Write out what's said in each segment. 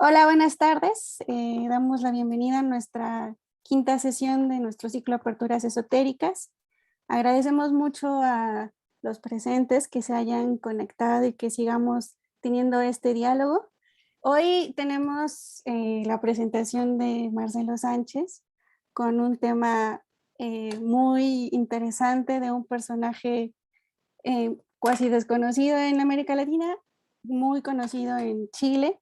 Hola, buenas tardes. Damos la bienvenida a nuestra quinta sesión de nuestro ciclo Aperturas Esotéricas. Agradecemos mucho a los presentes que se hayan conectado y que sigamos teniendo este diálogo. Hoy tenemos la presentación de Marcelo Sánchez con un tema muy interesante de un personaje cuasi desconocido en América Latina, muy conocido en Chile.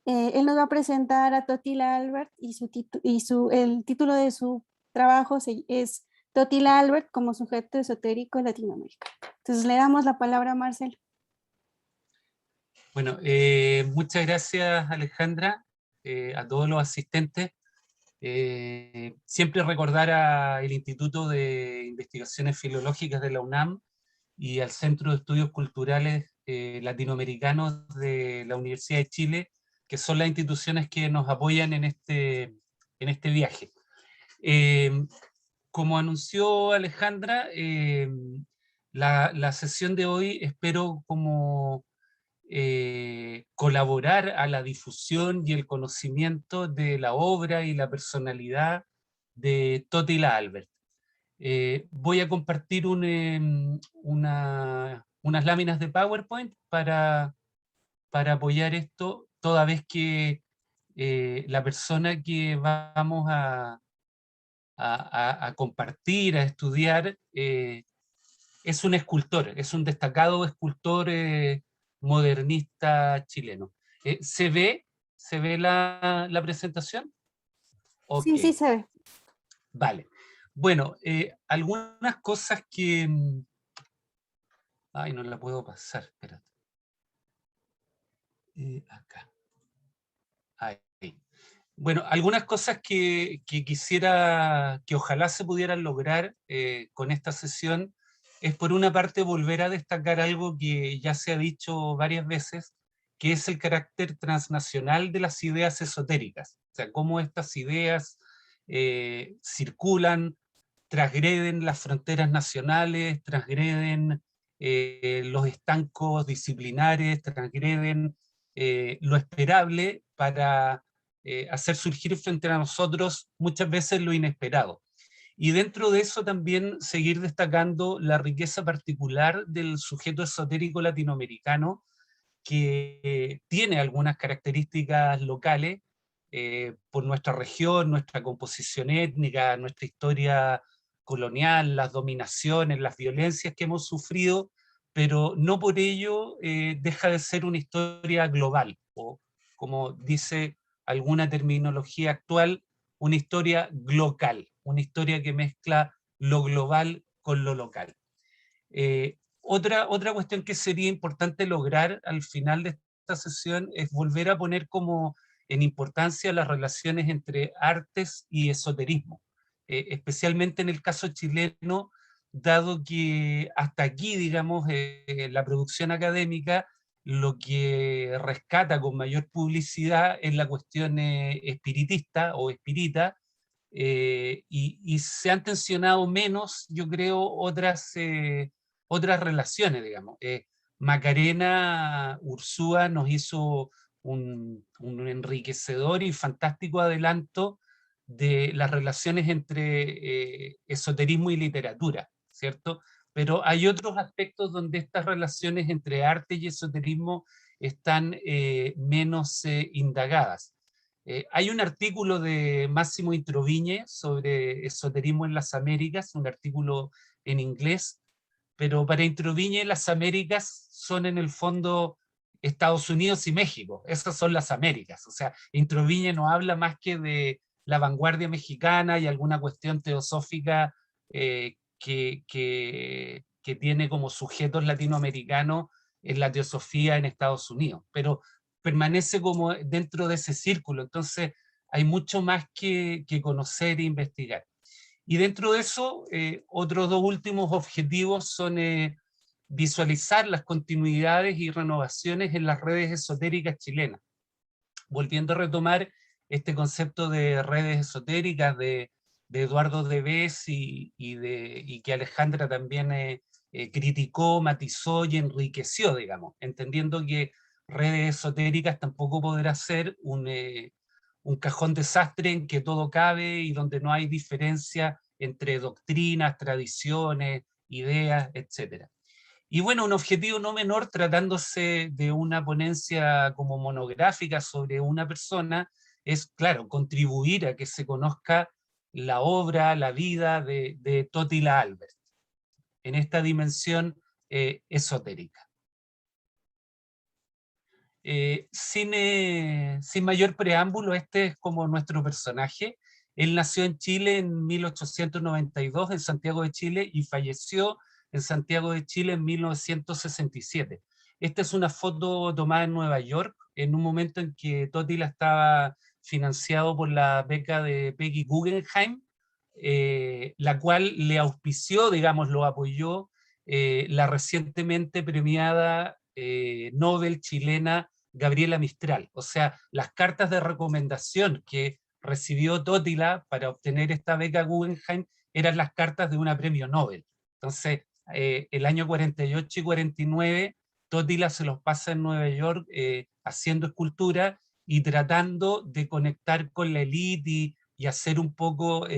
Él nos va a presentar a Totila Albert el título de su trabajo es Totila Albert como sujeto esotérico en Latinoamérica. Entonces le damos la palabra a Marcel. Bueno, muchas gracias Alejandra, a todos los asistentes. Siempre recordar al Instituto de Investigaciones Filológicas de la UNAM y al Centro de Estudios Culturales Latinoamericanos de la Universidad de Chile, que son las instituciones que nos apoyan en este viaje. Como anunció Alejandra, la sesión de hoy espero como colaborar a la difusión y el conocimiento de la obra y la personalidad de Totila Albert. Voy a compartir unas láminas de PowerPoint para apoyar esto, toda vez que la persona que vamos a compartir, a estudiar, es un escultor, es un destacado escultor modernista chileno. ¿Se ve la presentación? Ok, Sí, sí se ve. vale. Bueno, algunas cosas que... Ay, no la puedo pasar, espérate. Acá. Ahí. Bueno, algunas cosas que quisiera que ojalá se pudieran lograr con esta sesión es, por una parte, volver a destacar algo que ya se ha dicho varias veces, que es el carácter transnacional de las ideas esotéricas. O sea, cómo estas ideas circulan, transgreden las fronteras nacionales, transgreden los estancos disciplinares, transgreden lo esperable para hacer surgir frente a nosotros muchas veces lo inesperado. Y dentro de eso también seguir destacando la riqueza particular del sujeto esotérico latinoamericano, que tiene algunas características locales por nuestra región, nuestra composición étnica, nuestra historia colonial, las dominaciones, las violencias que hemos sufrido, pero no por ello deja de ser una historia global, o como dice alguna terminología actual, una historia glocal, una historia que mezcla lo global con lo local. Otra cuestión que sería importante lograr al final de esta sesión es volver a poner como en importancia las relaciones entre artes y esoterismo, especialmente en el caso chileno, dado que hasta aquí, digamos, la producción académica lo que rescata con mayor publicidad es la cuestión espiritista o espírita, y se han tensionado menos, yo creo, otras relaciones, digamos. Macarena Ursúa nos hizo un enriquecedor y fantástico adelanto de las relaciones entre esoterismo y literatura, ¿cierto? Pero hay otros aspectos donde estas relaciones entre arte y esoterismo están menos indagadas. Hay un artículo de Máximo Introvigne sobre esoterismo en las Américas, un artículo en inglés, pero para Introvigne las Américas son en el fondo Estados Unidos y México, esas son las Américas. O sea, Introvigne no habla más que de la vanguardia mexicana y alguna cuestión teosófica que tiene como sujetos latinoamericanos en la teosofía en Estados Unidos, pero permanece como dentro de ese círculo, entonces hay mucho más que conocer e investigar. Y dentro de eso, otros dos últimos objetivos son visualizar las continuidades y renovaciones en las redes esotéricas chilenas, volviendo a retomar este concepto de redes esotéricas de Eduardo Debes y que Alejandra también criticó, matizó y enriqueció, digamos, entendiendo que redes esotéricas tampoco podrá ser un cajón desastre en que todo cabe y donde no hay diferencia entre doctrinas, tradiciones, ideas, etc. Y bueno, un objetivo no menor tratándose de una ponencia como monográfica sobre una persona es, claro, contribuir a que se conozca la obra, la vida de Totila Albert en esta dimensión esotérica. Sin mayor preámbulo, este es como nuestro personaje. Él nació en Chile en 1892, en Santiago de Chile, y falleció en Santiago de Chile en 1967. Esta es una foto tomada en Nueva York, en un momento en que Totila estaba financiado por la beca de Peggy Guggenheim, la cual le auspició, digamos, lo apoyó la recientemente premiada Nobel chilena Gabriela Mistral. O sea, las cartas de recomendación que recibió Totila para obtener esta beca Guggenheim eran las cartas de una premio Nobel. Entonces, el año 48 y 49, Totila se los pasa en Nueva York haciendo escultura y tratando de conectar con la élite y hacer un poco,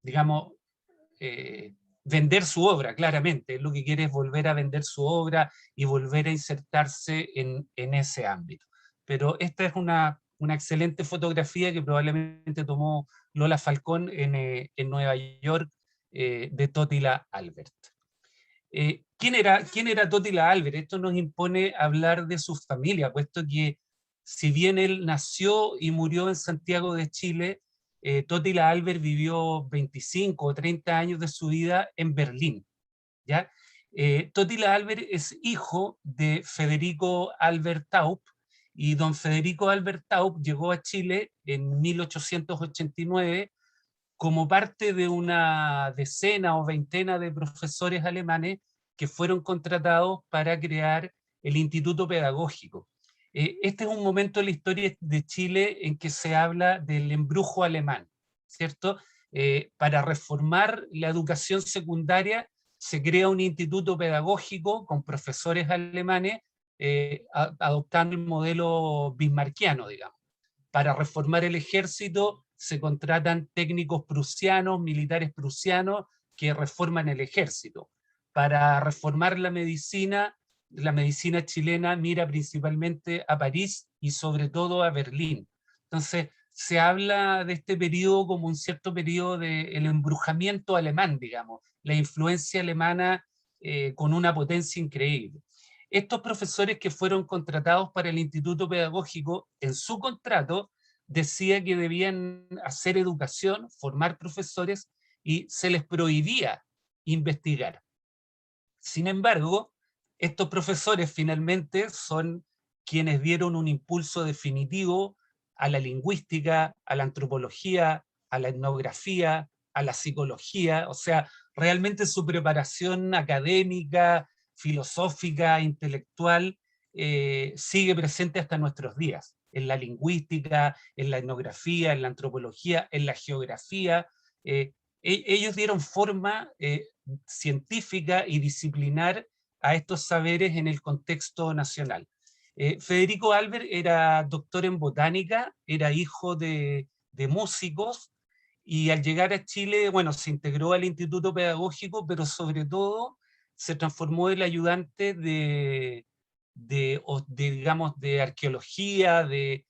digamos, vender su obra, claramente. Lo que quiere es volver a vender su obra y volver a insertarse en ese ámbito. Pero esta es una excelente fotografía que probablemente tomó Lola Falcón en Nueva York de Totila Albert. ¿Quién era Totila Albert? Esto nos impone hablar de su familia, puesto que si bien él nació y murió en Santiago de Chile, Totila Albert vivió 25 o 30 años de su vida en Berlín. ¿Ya? Totila Albert es hijo de Federico Albert Taup, y don Federico Albert Taup llegó a Chile en 1889 como parte de una decena o veintena de profesores alemanes que fueron contratados para crear el Instituto Pedagógico. Este es un momento en la historia de Chile en que se habla del embrujo alemán, ¿cierto? Para reformar la educación secundaria se crea un instituto pedagógico con profesores alemanes adoptando el modelo bismarckiano, digamos. Para reformar el ejército se contratan técnicos prusianos, militares prusianos, que reforman el ejército. Para reformar la medicina chilena mira principalmente a París y sobre todo a Berlín. Entonces, se habla de este periodo como un cierto periodo del embrujamiento alemán, digamos, la influencia alemana con una potencia increíble. Estos profesores que fueron contratados para el Instituto Pedagógico, en su contrato decía que debían hacer educación, formar profesores, y se les prohibía investigar. Sin embargo, estos profesores finalmente son quienes dieron un impulso definitivo a la lingüística, a la antropología, a la etnografía, a la psicología. O sea, realmente su preparación académica, filosófica, intelectual, sigue presente hasta nuestros días, en la lingüística, en la etnografía, en la antropología, en la geografía. Ellos dieron forma científica y disciplinar a estos saberes en el contexto nacional. Federico Albert era doctor en botánica, era hijo de músicos, y al llegar a Chile, bueno, se integró al Instituto Pedagógico, pero sobre todo se transformó en el ayudante digamos, de arqueología, de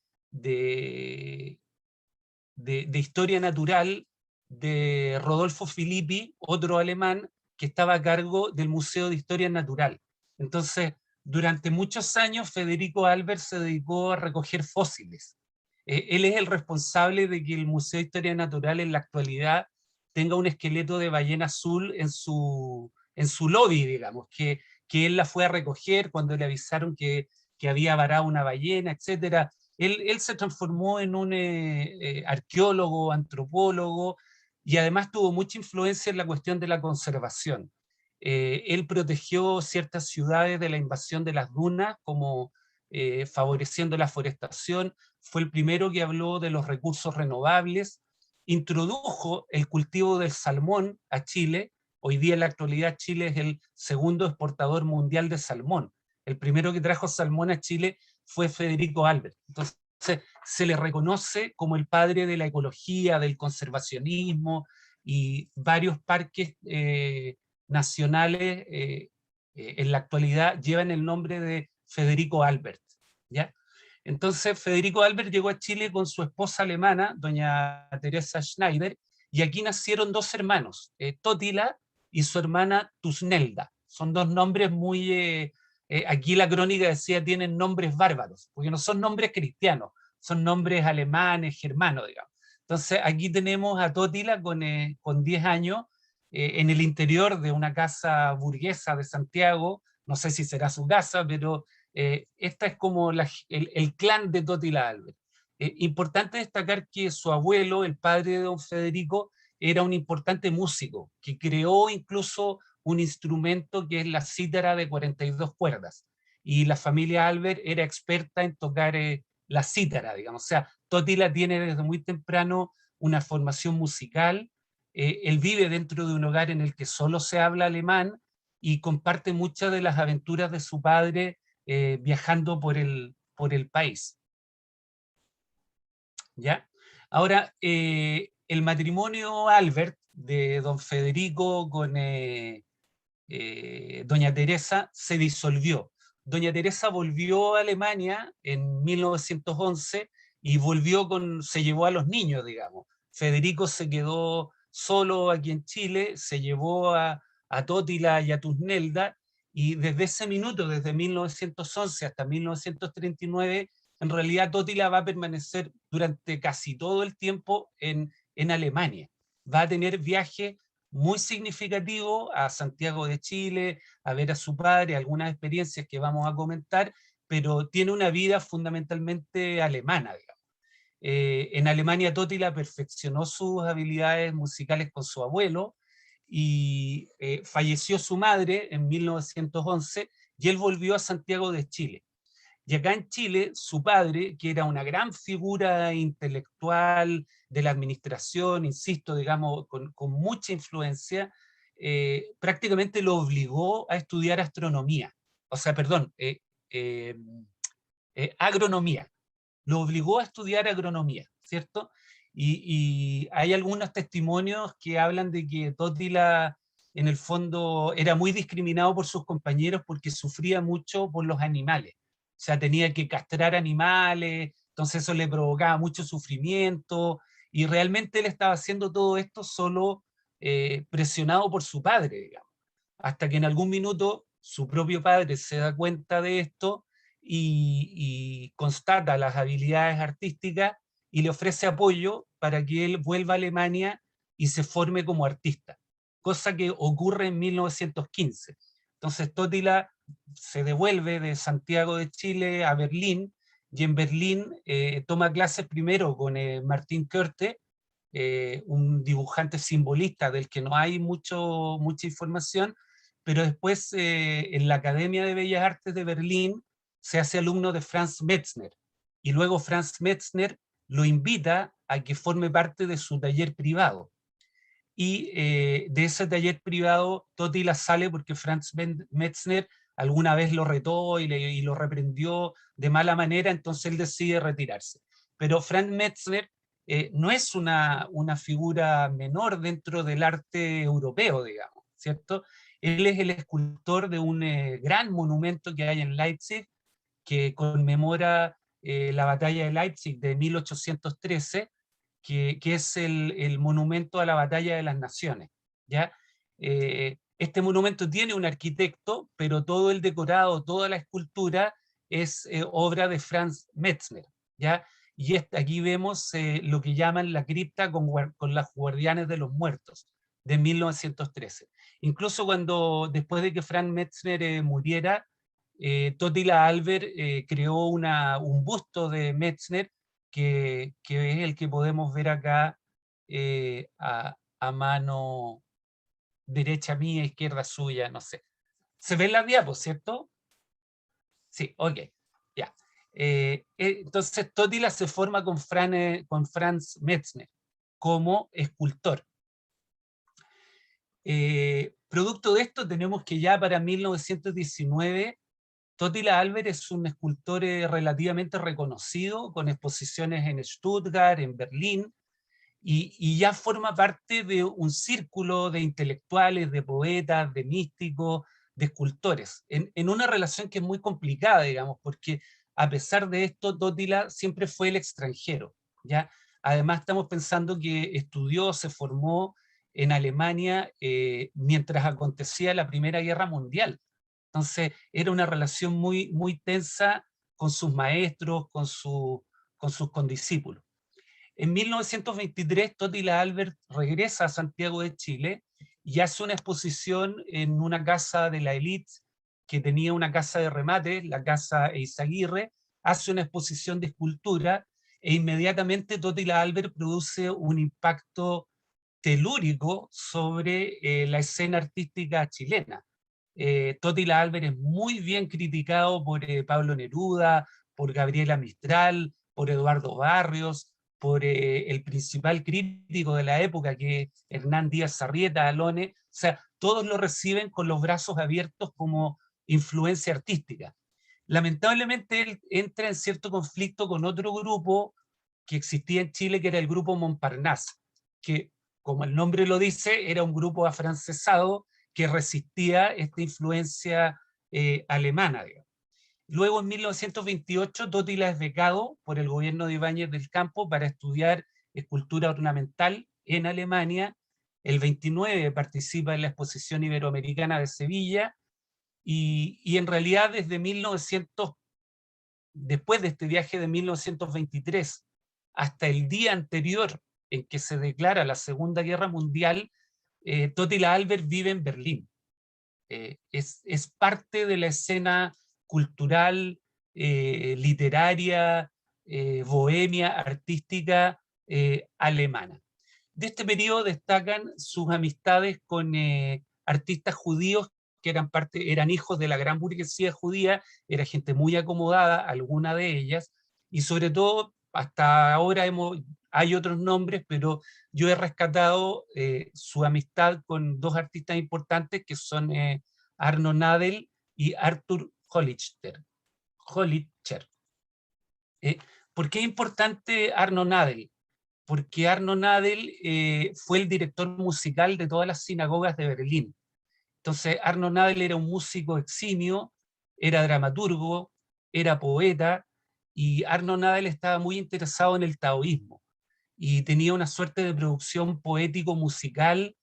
historia natural de Rodolfo Filippi, otro alemán que estaba a cargo del Museo de Historia Natural. Entonces, durante muchos años, Federico Albert se dedicó a recoger fósiles. Él es el responsable de que el Museo de Historia Natural en la actualidad tenga un esqueleto de ballena azul en su lobby, digamos, que él la fue a recoger cuando le avisaron que había varado una ballena, etcétera. Él se transformó en un arqueólogo, antropólogo, y además tuvo mucha influencia en la cuestión de la conservación. Él protegió ciertas ciudades de la invasión de las dunas, como favoreciendo la forestación. Fue el primero que habló de los recursos renovables, introdujo el cultivo del salmón a Chile. Hoy día en la actualidad Chile es el segundo exportador mundial de salmón. El primero que trajo salmón a Chile fue Federico Albert. Entonces, se le reconoce como el padre de la ecología, del conservacionismo, y varios parques nacionales en la actualidad llevan el nombre de Federico Albert, ¿ya? Entonces, Federico Albert llegó a Chile con su esposa alemana, doña Teresa Schneider, y aquí nacieron dos hermanos, Totila y su hermana Tusnelda. Son dos nombres muy... aquí la crónica decía tienen nombres bárbaros, porque no son nombres cristianos, son nombres alemanes, germanos, digamos. Entonces, aquí tenemos a Totila con 10 años, en el interior de una casa burguesa de Santiago, no sé si será su casa, pero esta es como el clan de Totila Albert. Importante destacar que su abuelo, el padre de don Federico, era un importante músico, que creó incluso un instrumento que es la cítara de 42 cuerdas. Y la familia Albert era experta en tocar la cítara, digamos. O sea, Totila tiene desde muy temprano una formación musical. Él vive dentro de un hogar en el que solo se habla alemán y comparte muchas de las aventuras de su padre viajando por el país. ¿Ya? Ahora, el matrimonio Albert de don Federico con doña Teresa se disolvió. Doña Teresa volvió a Alemania en 1911 y se llevó a los niños, digamos. Federico se quedó solo aquí en Chile, se llevó a Totila y a Tusnelda, y desde ese minuto, desde 1911 hasta 1939, en realidad Totila va a permanecer durante casi todo el tiempo en Alemania. Va a tener viajes muy significativo a Santiago de Chile, a ver a su padre, algunas experiencias que vamos a comentar, pero tiene una vida fundamentalmente alemana, digamos. En Alemania Totila perfeccionó sus habilidades musicales con su abuelo y falleció su madre en 1911 y él volvió a Santiago de Chile. Y acá en Chile, su padre, que era una gran figura intelectual de la administración, insisto, digamos, con mucha influencia, prácticamente lo obligó a estudiar astronomía. O sea, perdón, eh, agronomía. Lo obligó a estudiar agronomía, ¿cierto? Y hay algunos testimonios que hablan de que Totila, en el fondo, era muy discriminado por sus compañeros porque sufría mucho por los animales. O sea, tenía que castrar animales, entonces eso le provocaba mucho sufrimiento, y realmente él estaba haciendo todo esto solo presionado por su padre, digamos. Hasta que en algún minuto su propio padre se da cuenta de esto y constata las habilidades artísticas y le ofrece apoyo para que él vuelva a Alemania y se forme como artista, cosa que ocurre en 1915. Entonces Totila se devuelve de Santiago de Chile a Berlín, y en Berlín toma clases primero con Martín Körte, un dibujante simbolista del que no hay mucha información, pero después en la Academia de Bellas Artes de Berlín se hace alumno de Franz Metzner, y luego Franz Metzner lo invita a que forme parte de su taller privado. Y de ese taller privado Totila sale porque Franz Metzner alguna vez lo retó y lo reprendió de mala manera, entonces él decide retirarse. Pero Franz Metzner no es una figura menor dentro del arte europeo, digamos, ¿cierto? Él es el escultor de un gran monumento que hay en Leipzig, que conmemora la batalla de Leipzig de 1813, que es el monumento a la batalla de las naciones, ¿ya? Este monumento tiene un arquitecto, pero todo el decorado, toda la escultura es obra de Franz Metzner, ¿ya? Y aquí vemos lo que llaman la cripta con las guardianes de los muertos, de 1913. Incluso después de que Franz Metzner muriera, Totila Albert creó un busto de Metzner que es el que podemos ver acá a mano derecha mía, izquierda suya, no sé. ¿Se ven las diapos, cierto? Sí, ok, ya. Entonces Totila se forma con Franz Metzner como escultor. Producto de esto tenemos que ya para 1919 Totila Albert es un escultor relativamente reconocido, con exposiciones en Stuttgart, en Berlín, y ya forma parte de un círculo de intelectuales, de poetas, de místicos, de escultores, en una relación que es muy complicada, digamos, porque a pesar de esto, Totila siempre fue el extranjero, ¿ya? Además, estamos pensando que estudió, se formó en Alemania mientras acontecía la Primera Guerra Mundial. Entonces, era una relación muy, muy tensa con sus maestros, con sus condiscípulos. En 1923, Totila Albert regresa a Santiago de Chile y hace una exposición en una casa de la élite que tenía una casa de remate, la casa Eizaguirre, hace una exposición de escultura e inmediatamente Totila Albert produce un impacto telúrico sobre la escena artística chilena. Totila Albert es muy bien criticado por Pablo Neruda, por Gabriela Mistral, por Eduardo Barrios, por el principal crítico de la época, que es Hernán Díaz Sarrieta, Alone. O sea, todos lo reciben con los brazos abiertos como influencia artística. Lamentablemente él entra en cierto conflicto con otro grupo que existía en Chile, que era el grupo Montparnasse, que, como el nombre lo dice, era un grupo afrancesado que resistía esta influencia alemana, digamos. Luego, en 1928, Totila es becado por el gobierno de Ibáñez del Campo para estudiar escultura ornamental en Alemania. El 29 participa en la Exposición Iberoamericana de Sevilla y en realidad desde 1900, después de este viaje de 1923 hasta el día anterior en que se declara la Segunda Guerra Mundial, Totila Albert vive en Berlín. Es parte de la escena cultural, literaria, bohemia, artística alemana. De este periodo destacan sus amistades con artistas judíos que eran hijos de la gran burguesía judía, era gente muy acomodada, alguna de ellas, y sobre todo, hasta ahora hay otros nombres, pero yo he rescatado su amistad con dos artistas importantes que son Arno Nadel y Arthur Hollicher. Eh, ¿Por qué es importante Arno Nadel? Porque Arno Nadel fue el director musical de todas las sinagogas de Berlín. Entonces, Arno Nadel era un músico eximio, era dramaturgo, era poeta, y Arno Nadel estaba muy interesado en el taoísmo y tenía una suerte de producción poético-musical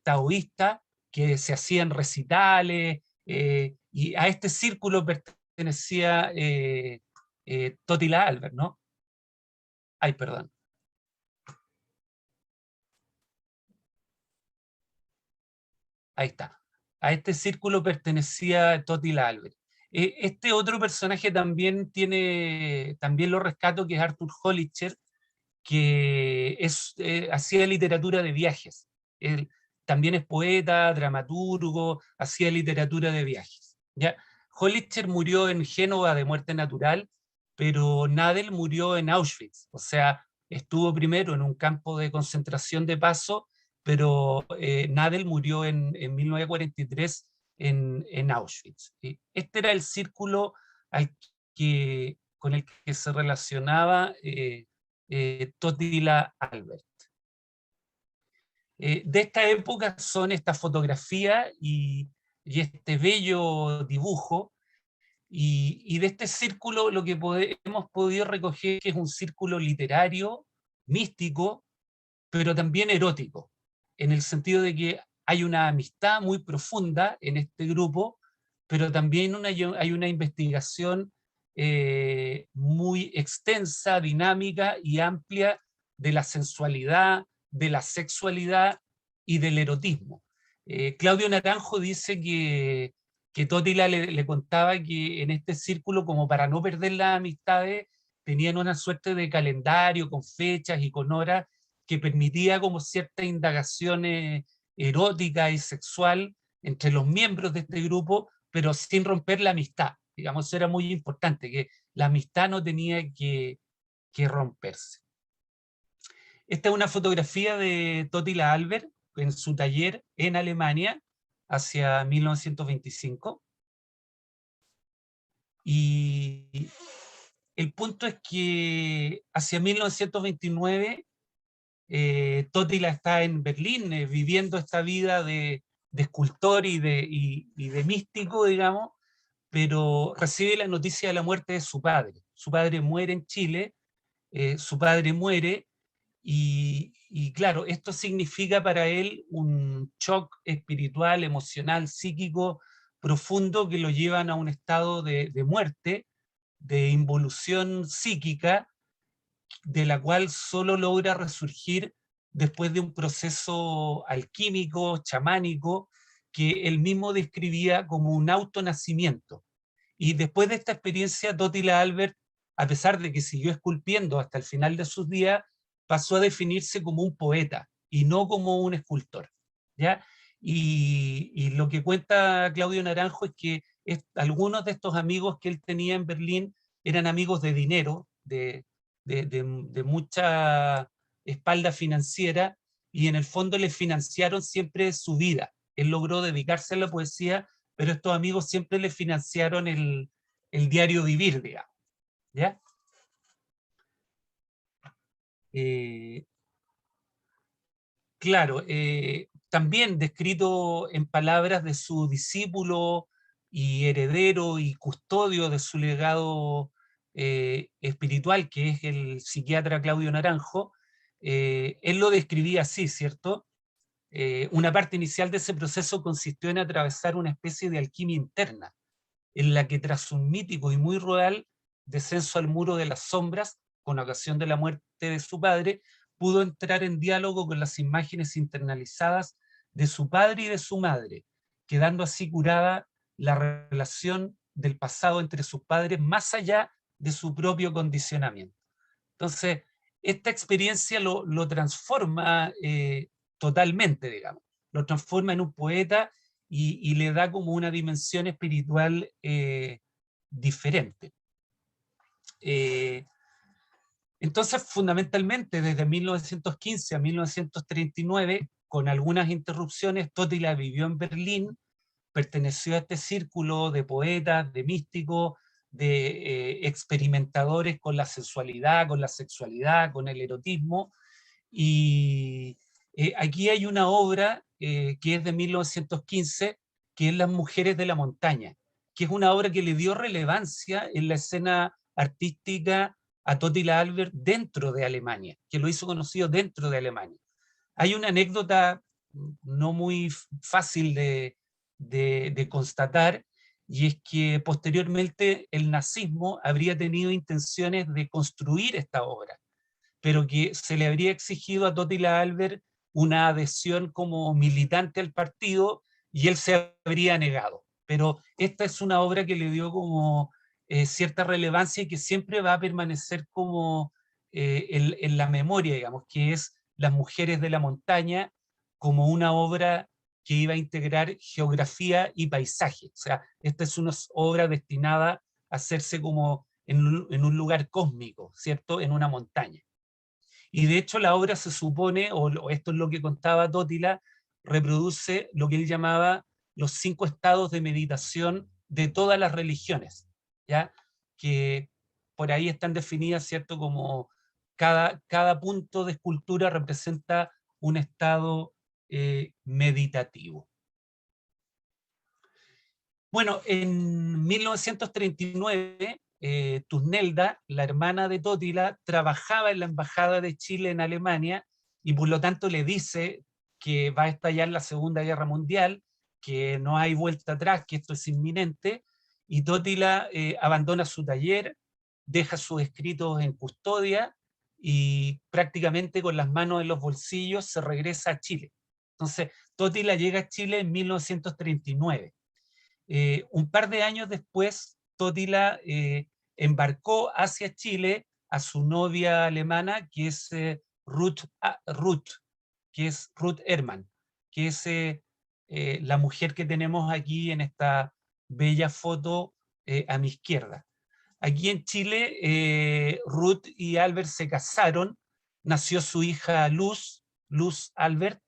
taoísta que se hacían recitales, y a este círculo pertenecía Totila Albert, ¿no? Ay, perdón. Ahí está. A este círculo pertenecía Totila Albert. Este otro personaje también lo rescato, que es Arthur Hollicher, que hacía literatura de viajes. Él también es poeta, dramaturgo, hacía literatura de viajes. ¿Ya? Hollicher murió en Génova de muerte natural, pero Nadel murió en Auschwitz. O sea, estuvo primero en un campo de concentración de paso, pero Nadel murió en 1943 en Auschwitz. ¿Sí? Este era el círculo con el que se relacionaba Totila Albert. De esta época son esta fotografía y este bello dibujo, y de este círculo lo que hemos podido recoger que es un círculo literario, místico, pero también erótico, en el sentido de que hay una amistad muy profunda en este grupo, pero también hay una investigación muy extensa, dinámica y amplia de la sensualidad, de la sexualidad y del erotismo. Claudio Naranjo dice que Totila le contaba que en este círculo, como para no perder las amistades, tenían una suerte de calendario con fechas y con horas que permitía como cierta indagación erótica y sexual entre los miembros de este grupo, pero sin romper la amistad. Digamos, eso era muy importante, que la amistad no tenía que romperse. Esta es una fotografía de Totila Albert en su taller en Alemania hacia 1925. Y el punto es que hacia 1929 Totila está en Berlín viviendo esta vida de escultor y de místico, digamos, pero recibe la noticia de la muerte de su padre. Su padre muere en Chile, su padre muere, y claro, esto significa para él un shock espiritual, emocional, psíquico profundo que lo llevan a un estado de muerte, de involución psíquica, de la cual solo logra resurgir después de un proceso alquímico, chamánico, que él mismo describía como un autonacimiento. Y después de esta experiencia, Totila Albert, a pesar de que siguió esculpiendo hasta el final de sus días, pasó a definirse como un poeta y no como un escultor, ¿ya? Y lo que cuenta Claudio Naranjo es que algunos de estos amigos que él tenía en Berlín eran amigos de dinero, de mucha espalda financiera, y en el fondo le financiaron siempre su vida. Él logró dedicarse a la poesía, pero estos amigos siempre le financiaron el diario vivir, digamos, ¿ya? Eh, claro, también descrito en palabras de su discípulo y heredero y custodio de su legado espiritual, que es el psiquiatra Claudio Naranjo, él lo describía así, ¿cierto? Una parte inicial de ese proceso consistió en atravesar una especie de alquimia interna, en la que tras un mítico y muy real descenso al muro de las sombras, con ocasión de la muerte de su padre, pudo entrar en diálogo con las imágenes internalizadas de su padre y de su madre, quedando así curada la relación del pasado entre sus padres más allá de su propio condicionamiento. Entonces, esta experiencia lo transforma totalmente, digamos, lo transforma en un poeta y le da como una dimensión espiritual diferente. Entonces, fundamentalmente, desde 1915 a 1939, con algunas interrupciones, Totila vivió en Berlín, perteneció a este círculo de poetas, de místicos, de experimentadores con la sensualidad, con la sexualidad, con el erotismo, y aquí hay una obra que es de 1915, que es Las mujeres de la montaña, que es una obra que le dio relevancia en la escena artística a Totila Albert dentro de Alemania, que lo hizo conocido dentro de Alemania. Hay una anécdota no muy fácil de constatar, y es que posteriormente el nazismo habría tenido intenciones de construir esta obra, pero que se le habría exigido a Totila Albert una adhesión como militante al partido y él se habría negado. Pero esta es una obra que le dio como cierta relevancia y que siempre va a permanecer como en la memoria, digamos, que es Las mujeres de la montaña, como una obra que iba a integrar geografía y paisaje. O sea, esta es una obra destinada a hacerse como en un lugar cósmico, ¿cierto? En una montaña. Y de hecho la obra se supone, o esto es lo que contaba Totila, reproduce lo que él llamaba los 5 estados de meditación de todas las religiones, ¿ya? Que por ahí están definidas, ¿cierto? Como cada punto de escultura representa un estado meditativo. Bueno, en 1939, Tusnelda, la hermana de Totila, trabajaba en la Embajada de Chile en Alemania y por lo tanto le dice que va a estallar la Segunda Guerra Mundial, que no hay vuelta atrás, que esto es inminente, y Totila abandona su taller, deja sus escritos en custodia y prácticamente con las manos en los bolsillos se regresa a Chile. Entonces, Totila llega a Chile en 1939. Un par de años después, Totila embarcó hacia Chile a su novia alemana, que es Ruth, que es Ruth Hermann, que es la mujer que tenemos aquí en esta bella foto a mi izquierda. Aquí en Chile, Ruth y Albert se casaron, nació su hija Luz Albert,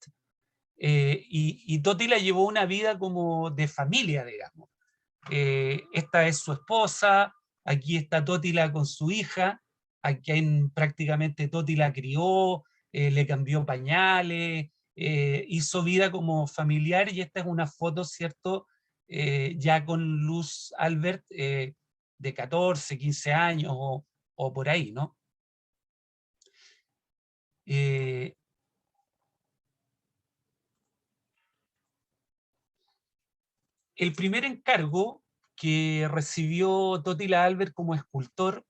y Totila llevó una vida como de familia, digamos. esta es su esposa, aquí está Toti con su hija, aquí prácticamente Toti la crió, le cambió pañales, hizo vida como familiar, y esta es una foto, ¿cierto? Ya con Luz Albert, de 14, 15 años o por ahí, ¿no? El primer encargo que recibió Totila Albert como escultor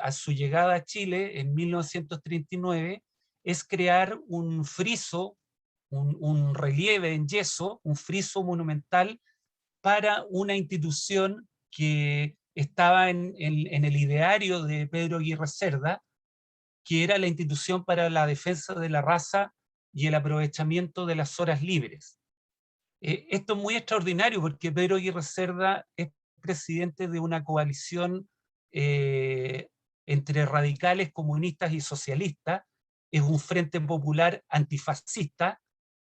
a su llegada a Chile en 1939 es crear un friso, un relieve en yeso, un friso monumental para una institución que estaba en el ideario de Pedro Aguirre Cerda, que era la Institución para la Defensa de la Raza y el Aprovechamiento de las Horas Libres. Esto es muy extraordinario porque Pedro Aguirre Cerda es presidente de una coalición entre radicales, comunistas y socialistas, es un frente popular antifascista,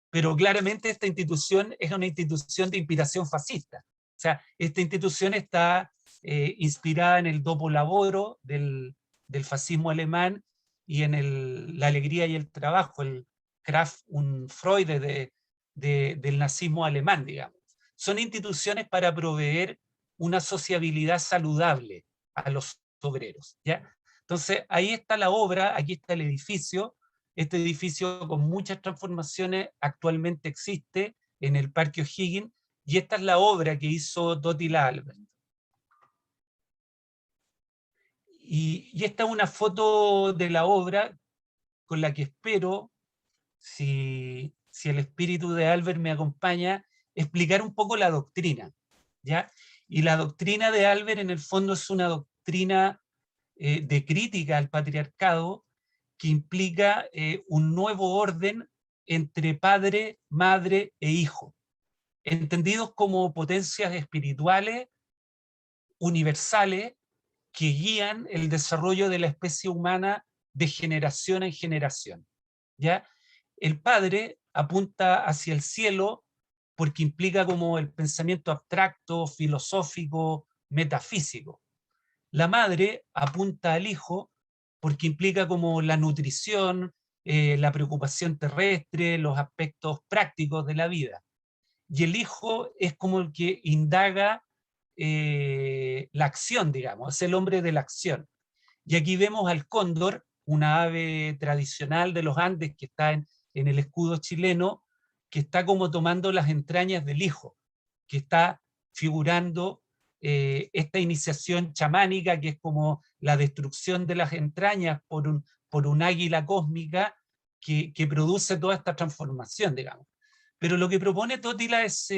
pero claramente esta institución es una institución de inspiración fascista. O sea, esta institución está inspirada en el dopo laboro del fascismo alemán y en la alegría y el trabajo, el Kraft und Freude del nazismo alemán, digamos. Son instituciones para proveer una sociabilidad saludable a los obreros, ¿ya? Entonces, ahí está la obra, aquí está el edificio. Este edificio con muchas transformaciones actualmente existe en el Parque O'Higgins, y esta es la obra que hizo Totila Albert. Y esta es una foto de la obra con la que espero, si el espíritu de Albert me acompaña, explicar un poco la doctrina, ¿ya? Y la doctrina de Albert en el fondo es una doctrina de crítica al patriarcado que implica un nuevo orden entre padre, madre e hijo, entendidos como potencias espirituales universales que guían el desarrollo de la especie humana de generación en generación, ¿ya? El padre apunta hacia el cielo porque implica como el pensamiento abstracto, filosófico, metafísico. La madre apunta al hijo porque implica como la nutrición, la preocupación terrestre, los aspectos prácticos de la vida. Y el hijo es como el que indaga la acción, digamos, es el hombre de la acción. Y aquí vemos al cóndor, una ave tradicional de los Andes que está en el escudo chileno, que está como tomando las entrañas del hijo, que está figurando esta iniciación chamánica, que es como la destrucción de las entrañas por un águila cósmica que produce toda esta transformación, digamos. Pero lo que propone Totila es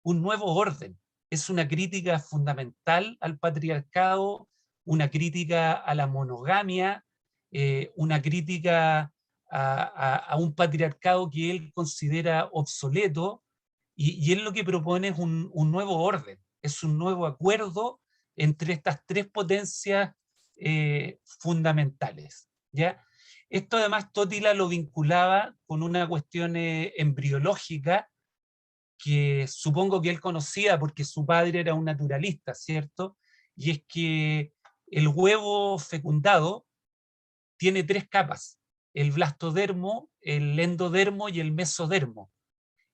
un nuevo orden, es una crítica fundamental al patriarcado, una crítica a la monogamia, una crítica a un patriarcado que él considera obsoleto, y él lo que propone es un nuevo orden, es un nuevo acuerdo entre estas tres potencias fundamentales, ¿ya? Esto además Totila lo vinculaba con una cuestión embriológica que supongo que él conocía porque su padre era un naturalista, ¿cierto? Y es que el huevo fecundado tiene tres capas: el blastodermo, el endodermo y el mesodermo.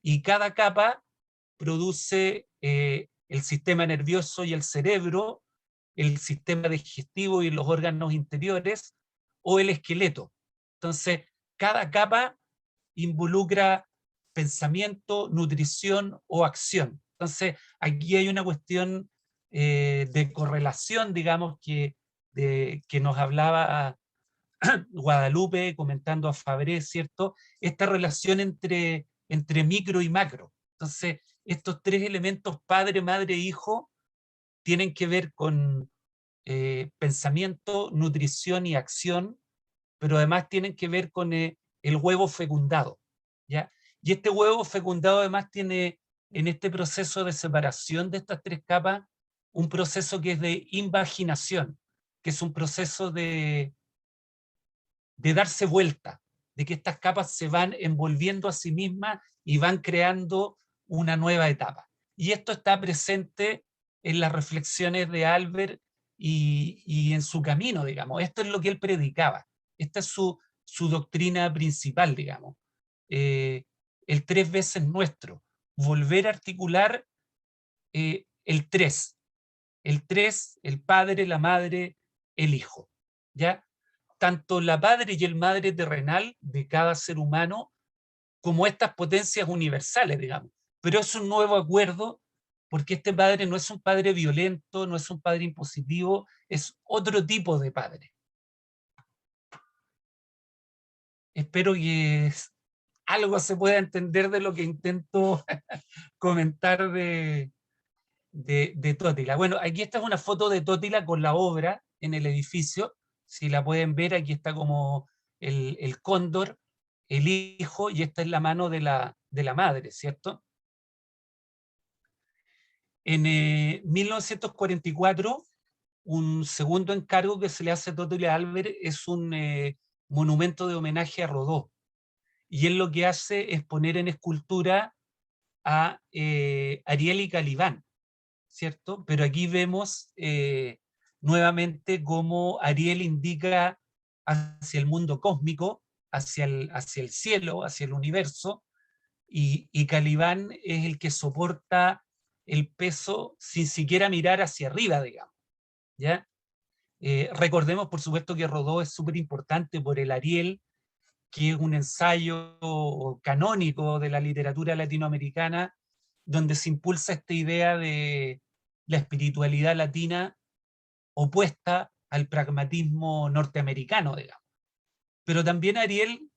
Y cada capa produce el sistema nervioso y el cerebro, el sistema digestivo y los órganos interiores, o el esqueleto. Entonces, cada capa involucra pensamiento, nutrición o acción. Entonces, aquí hay una cuestión de correlación, digamos, que nos hablaba Guadalupe comentando a Fabré, ¿cierto? Esta relación entre micro y macro. Entonces, estos tres elementos, padre, madre, hijo, tienen que ver con pensamiento, nutrición y acción, pero además tienen que ver con el huevo fecundado, ¿ya? Y este huevo fecundado además tiene en este proceso de separación de estas tres capas un proceso que es de invaginación, que es un proceso de darse vuelta, de que estas capas se van envolviendo a sí mismas y van creando una nueva etapa. Y esto está presente en las reflexiones de Albert y en su camino, digamos. Esto es lo que él predicaba. Esta es su doctrina principal, digamos. El tres veces nuestro. Volver a articular el tres. El tres, el Padre, la Madre, el Hijo. ¿Ya? Tanto la Padre y el Madre terrenal de cada ser humano, como estas potencias universales, digamos. Pero es un nuevo acuerdo, porque este padre no es un padre violento, no es un padre impositivo, es otro tipo de padre. Espero que algo se pueda entender de lo que intento comentar de Totila. Bueno, aquí está una foto de Totila con la obra en el edificio. Si la pueden ver, aquí está como el cóndor, el hijo, y esta es la mano de la madre, ¿cierto? En 1944, un segundo encargo que se le hace a Totila Albert es un monumento de homenaje a Rodó. Y él lo que hace es poner en escultura a Ariel y Calibán, ¿cierto? Pero aquí vemos nuevamente cómo Ariel indica hacia el mundo cósmico, hacia el cielo, hacia el universo, y Calibán es el que soporta el peso sin siquiera mirar hacia arriba, digamos, ¿ya? Recordemos, por supuesto, que Rodó es súper importante por el Ariel, que es un ensayo canónico de la literatura latinoamericana, donde se impulsa esta idea de la espiritualidad latina opuesta al pragmatismo norteamericano, digamos. Pero también Ariel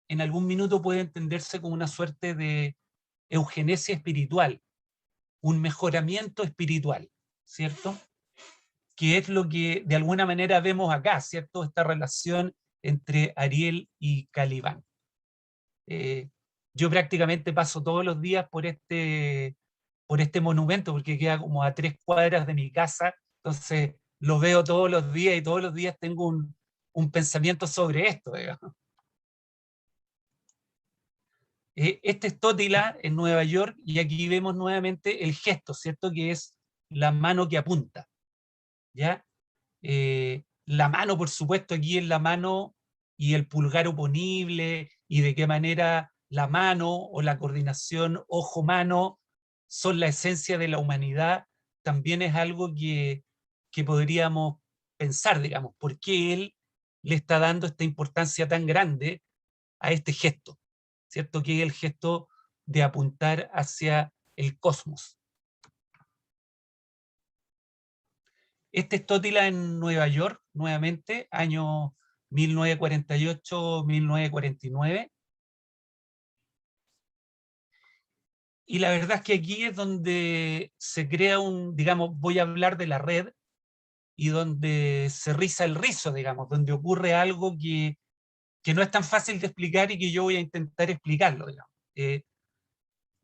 en algún minuto puede entenderse como una suerte de eugenesia espiritual, un mejoramiento espiritual, ¿cierto? Que es lo que de alguna manera vemos acá, ¿cierto? Esta relación entre Ariel y Calibán. Yo prácticamente paso todos los días por este monumento, porque queda como a 3 cuadras de mi casa, entonces lo veo todos los días y todos los días tengo un pensamiento sobre esto, digamos. Este es Totila en Nueva York y aquí vemos nuevamente el gesto, ¿cierto? Que es la mano que apunta, ¿ya? La mano, por supuesto, aquí es la mano y el pulgar oponible y de qué manera la mano o la coordinación ojo-mano son la esencia de la humanidad, también es algo que podríamos pensar, digamos, por qué él le está dando esta importancia tan grande a este gesto, ¿cierto? Que es el gesto de apuntar hacia el cosmos. Este es Totila en Nueva York, nuevamente, año 1948-1949. Y la verdad es que aquí es donde se crea digamos, voy a hablar de la red, y donde se riza el rizo, digamos, donde ocurre algo que no es tan fácil de explicar y que yo voy a intentar explicarlo, digamos.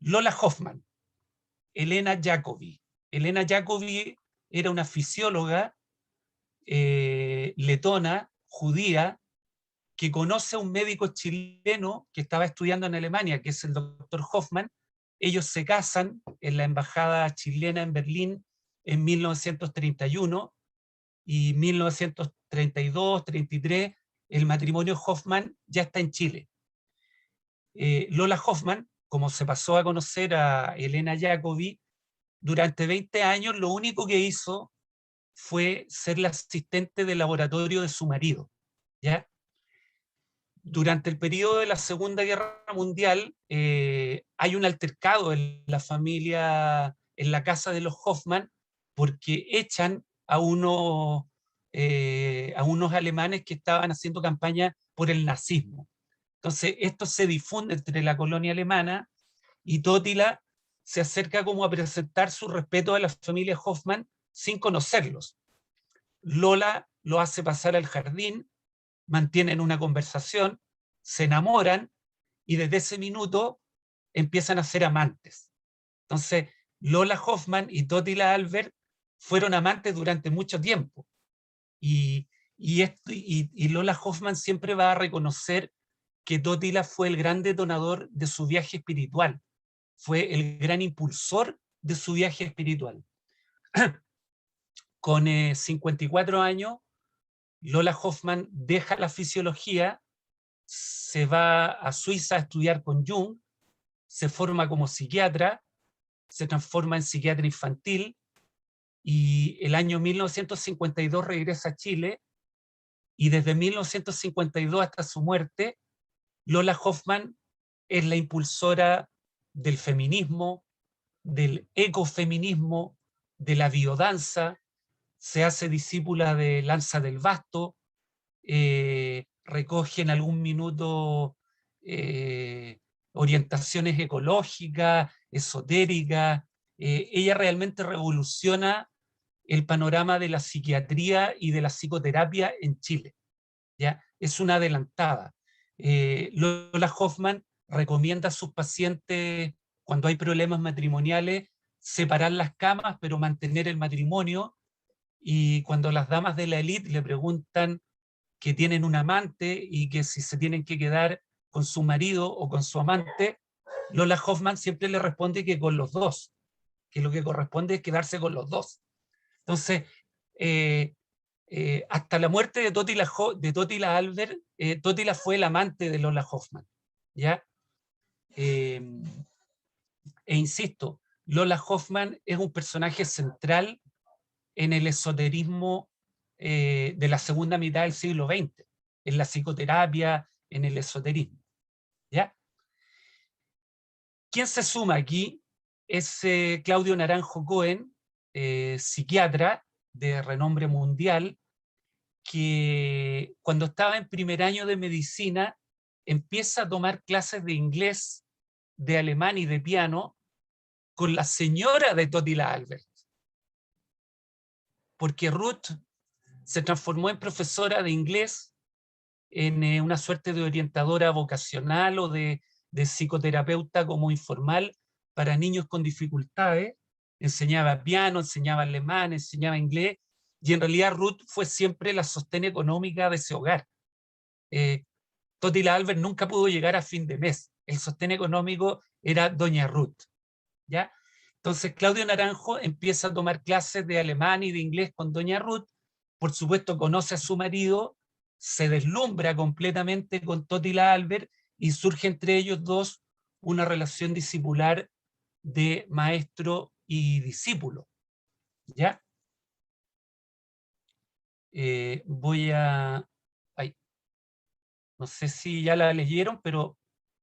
Lola Hoffman, Elena Jacobi. Elena Jacobi era una fisióloga letona, judía, que conoce a un médico chileno que estaba estudiando en Alemania, que es el doctor Hoffman. Ellos se casan en la embajada chilena en Berlín en 1931 y 1932-33 el matrimonio Hoffman ya está en Chile. Lola Hoffman, como se pasó a conocer a Elena Jacobi, durante 20 años lo único que hizo fue ser la asistente de laboratorio de su marido, ¿ya? Durante el periodo de la Segunda Guerra Mundial hay un altercado en la familia, en la casa de los Hoffman, porque echan a unos alemanes que estaban haciendo campaña por el nazismo. Entonces esto se difunde entre la colonia alemana y Totila se acerca como a presentar su respeto a la familia Hoffman sin conocerlos. Lola lo hace pasar al jardín, mantienen una conversación, se enamoran y desde ese minuto empiezan a ser amantes. Entonces, Lola Hoffman y Totila Albert fueron amantes durante mucho tiempo. Y Lola Hoffman siempre va a reconocer que Totila fue el gran detonador de su viaje espiritual, fue el gran impulsor de su viaje espiritual. Con 54 años, Lola Hoffman deja la fisiología, se va a Suiza a estudiar con Jung, se forma como psiquiatra, se transforma en psiquiatra infantil y el año 1952 regresa a Chile y desde 1952 hasta su muerte, Lola Hoffman es la impulsora del feminismo, del ecofeminismo, de la biodanza, se hace discípula de Lanza del Basto, recoge en algún minuto orientaciones ecológicas, esotéricas. Ella realmente revoluciona el panorama de la psiquiatría y de la psicoterapia en Chile. ¿Ya? Es una adelantada. Lola Hoffman recomienda a sus pacientes, cuando hay problemas matrimoniales, separar las camas, pero mantener el matrimonio. Y cuando las damas de la élite le preguntan que tienen un amante y que si se tienen que quedar con su marido o con su amante, Lola Hoffman siempre le responde que con los dos, que lo que corresponde es quedarse con los dos. Entonces, hasta la muerte de Totila Albert, Totila fue el amante de Lola Hoffman, ¿ya? E insisto, Lola Hoffman es un personaje central en el esoterismo de la segunda mitad del siglo XX, en la psicoterapia, en el esoterismo, ¿ya? ¿Quién se suma aquí? Es Claudio Naranjo Cohen, psiquiatra de renombre mundial, que cuando estaba en primer año de medicina empieza a tomar clases de inglés, de alemán y de piano con la señora de Totila Albert, porque Ruth se transformó en profesora de inglés, en una suerte de orientadora vocacional o de psicoterapeuta como informal para niños con dificultades. Enseñaba piano, enseñaba alemán, enseñaba inglés, y en realidad Ruth fue siempre la sostén económica de ese hogar. Totila Albert nunca pudo llegar a fin de mes. El sostén económico era doña Ruth, ¿ya? Entonces Claudio Naranjo empieza a tomar clases de alemán y de inglés con doña Ruth, por supuesto conoce a su marido, se deslumbra completamente con Totila Albert y surge entre ellos dos una relación discipular de maestro y discípulo, ¿ya? Voy a... Ay, no sé si ya la leyeron, pero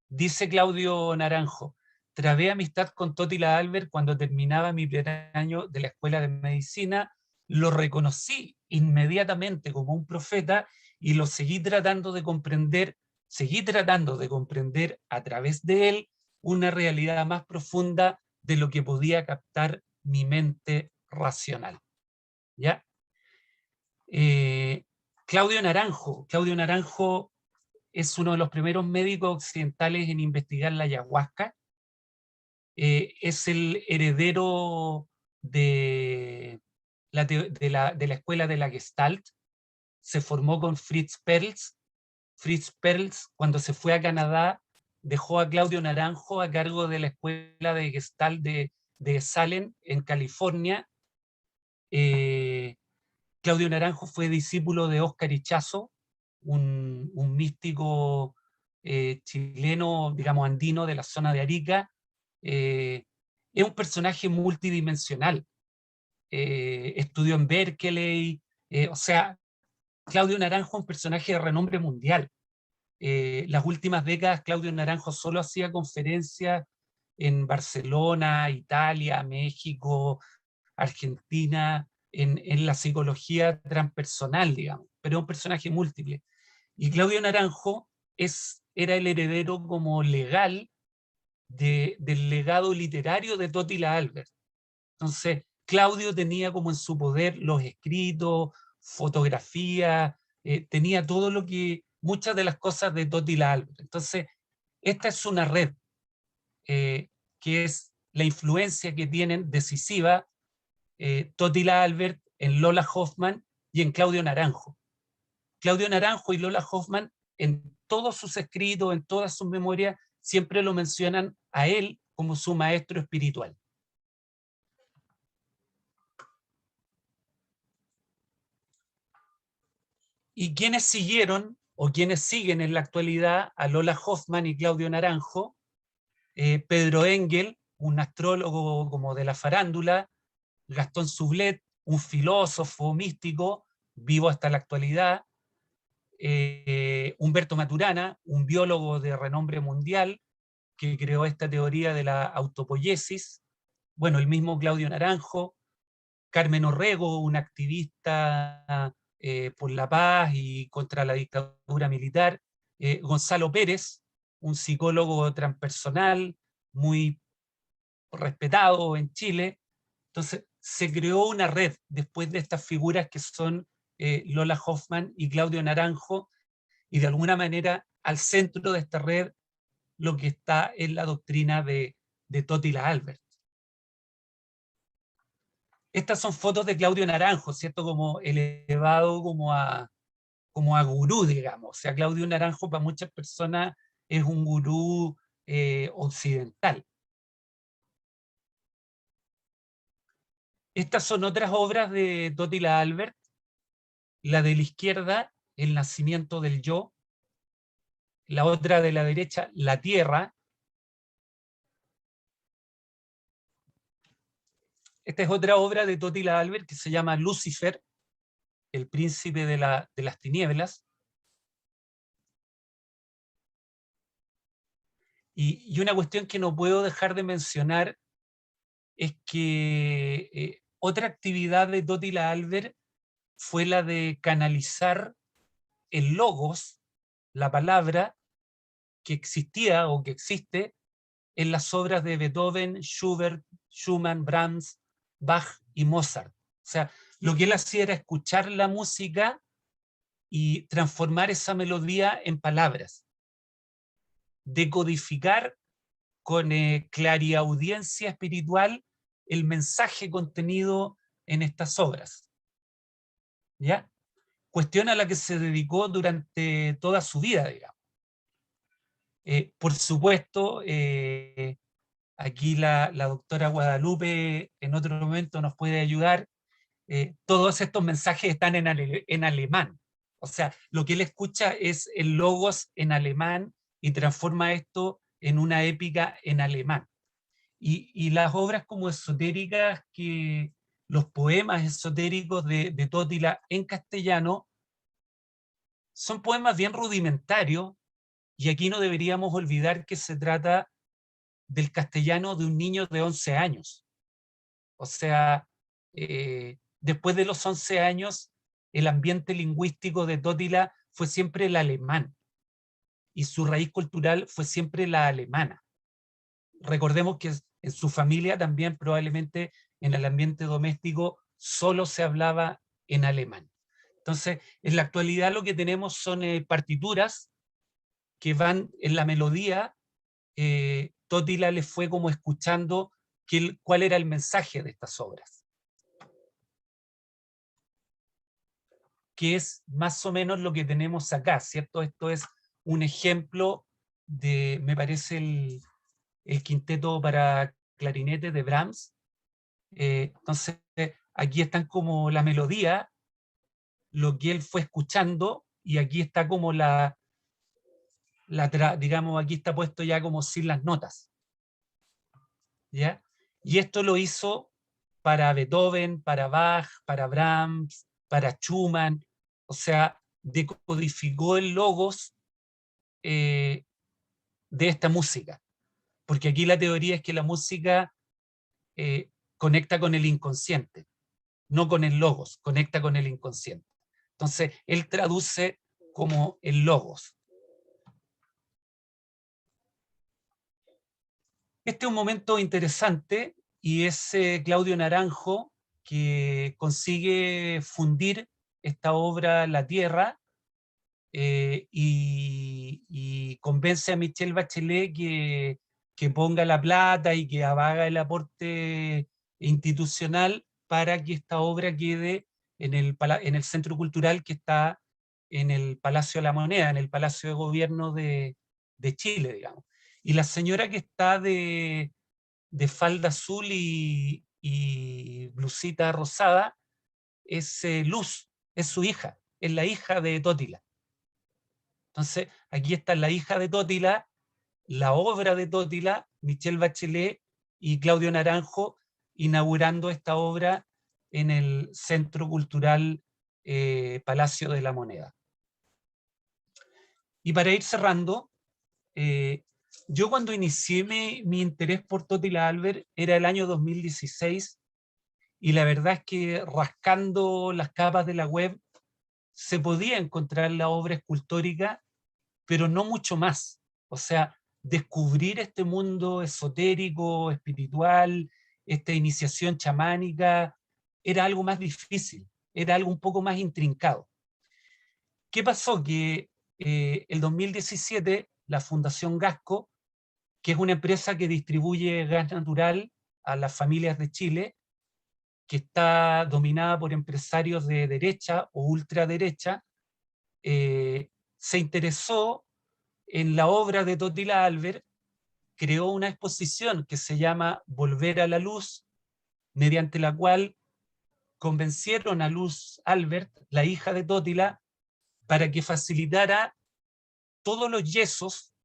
dice Claudio Naranjo: trabé amistad con Totila Albert cuando terminaba mi primer año de la escuela de medicina, lo reconocí inmediatamente como un profeta y lo seguí tratando de comprender a través de él una realidad más profunda de lo que podía captar mi mente racional. ¿Ya? Claudio Naranjo es uno de los primeros médicos occidentales en investigar la ayahuasca. Es el heredero de la escuela de la Gestalt. Se formó con Fritz Perls. Fritz Perls, cuando se fue a Canadá, dejó a Claudio Naranjo a cargo de la escuela de Gestalt de Salem, en California. Claudio Naranjo fue discípulo de Óscar Ichazo, un místico chileno, digamos andino de la zona de Arica. Es un personaje multidimensional. Estudió en Berkeley, o sea, Claudio Naranjo es un personaje de renombre mundial. Las últimas décadas Claudio Naranjo solo hacía conferencias en Barcelona, Italia, México, Argentina, en la psicología transpersonal, digamos, pero es un personaje múltiple. Y Claudio Naranjo era el heredero como legal del legado literario de Totila Albert. Entonces, Claudio tenía como en su poder los escritos, fotografías, tenía todo lo que, muchas de las cosas de Totila Albert. Entonces, esta es una red que es la influencia que tienen decisiva Totila Albert en Lola Hoffman y en Claudio Naranjo. Claudio Naranjo y Lola Hoffman, en todos sus escritos, en todas sus memorias, siempre lo mencionan a él como su maestro espiritual. Y quienes siguieron, o quienes siguen en la actualidad, a Lola Hoffman y Claudio Naranjo, Pedro Engel, un astrólogo como de la farándula, Gastón Sublet, un filósofo místico, vivo hasta la actualidad, Humberto Maturana, un biólogo de renombre mundial, que creó esta teoría de la autopoiesis, bueno, el mismo Claudio Naranjo, Carmen Orrego, una activista por la paz y contra la dictadura militar, Gonzalo Pérez, un psicólogo transpersonal, muy respetado en Chile. Entonces, se creó una red después de estas figuras que son Lola Hoffman y Claudio Naranjo, y de alguna manera al centro de esta red lo que está en la doctrina de Totila Albert. Estas son fotos de Claudio Naranjo, ¿cierto? Como elevado como a gurú, digamos. O sea, Claudio Naranjo para muchas personas es un gurú occidental. Estas son otras obras de Totila Albert. La de la izquierda, El nacimiento del yo. La otra de la derecha, La tierra. Esta es otra obra de Totila Albert que se llama Lucifer, el príncipe de las tinieblas. Y una cuestión que no puedo dejar de mencionar es que otra actividad de Totila Albert fue la de canalizar el logos, la palabra que existía o que existe en las obras de Beethoven, Schubert, Schumann, Brahms, Bach y Mozart. O sea, lo que él hacía era escuchar la música y transformar esa melodía en palabras, decodificar con clariaudiencia espiritual el mensaje contenido en estas obras. ¿Ya? Cuestión a la que se dedicó durante toda su vida, digamos. Por supuesto, aquí la doctora Guadalupe en otro momento nos puede ayudar. Todos estos mensajes están en alemán. O sea, lo que él escucha es el logos en alemán y transforma esto en una épica en alemán. Y las obras como esotéricas, que los poemas esotéricos de Totila en castellano, son poemas bien rudimentarios, y aquí no deberíamos olvidar que se trata del castellano de un niño de 11 años. O sea, después de los 11 años, el ambiente lingüístico de Totila fue siempre el alemán, y su raíz cultural fue siempre la alemana. Recordemos que en su familia también probablemente en el ambiente doméstico solo se hablaba en alemán. Entonces, en la actualidad lo que tenemos son partituras que van en la melodía. Totila le fue como escuchando cuál era el mensaje de estas obras, que es más o menos lo que tenemos acá, ¿cierto? Esto es un ejemplo de, me parece, el quinteto para clarinete de Brahms. Entonces, aquí están como la melodía, lo que él fue escuchando, y aquí está como digamos, aquí está puesto ya como sin las notas. ¿Ya? Y esto lo hizo para Beethoven, para Bach, para Brahms, para Schumann. O sea, decodificó el logos de esta música. Porque aquí la teoría es que la música conecta con el inconsciente, no con el logos, conecta con el inconsciente. Entonces, él traduce como el logos. Este es un momento interesante, y es Claudio Naranjo, que consigue fundir esta obra La Tierra, y convence a Michelle Bachelet que ponga la plata y que haga el aporte institucional para que esta obra quede en el centro cultural que está en el Palacio de la Moneda, en el Palacio de Gobierno de Chile, digamos. Y la señora que está de falda azul y blusita rosada es Luz, es su hija, es la hija de Totila. Entonces, aquí está la hija de Totila, la obra de Totila, Michelle Bachelet y Claudio Naranjo inaugurando esta obra en el Centro Cultural Palacio de la Moneda. Y para ir cerrando, yo cuando inicié mi interés por Totila Albert era el año 2016, y la verdad es que rascando las capas de la web se podía encontrar la obra escultórica, pero no mucho más. O sea, descubrir este mundo esotérico, espiritual, esta iniciación chamánica, era algo más difícil, era algo un poco más intrincado. ¿Qué pasó? Que el 2017 la Fundación Gasco, que es una empresa que distribuye gas natural a las familias de Chile, que está dominada por empresarios de derecha o ultraderecha, se interesó en la obra de Totila Albert, creó una exposición que se llama Volver a la Luz, mediante la cual convencieron a Luz Albert, la hija de Totila, para que facilitara todos los yesos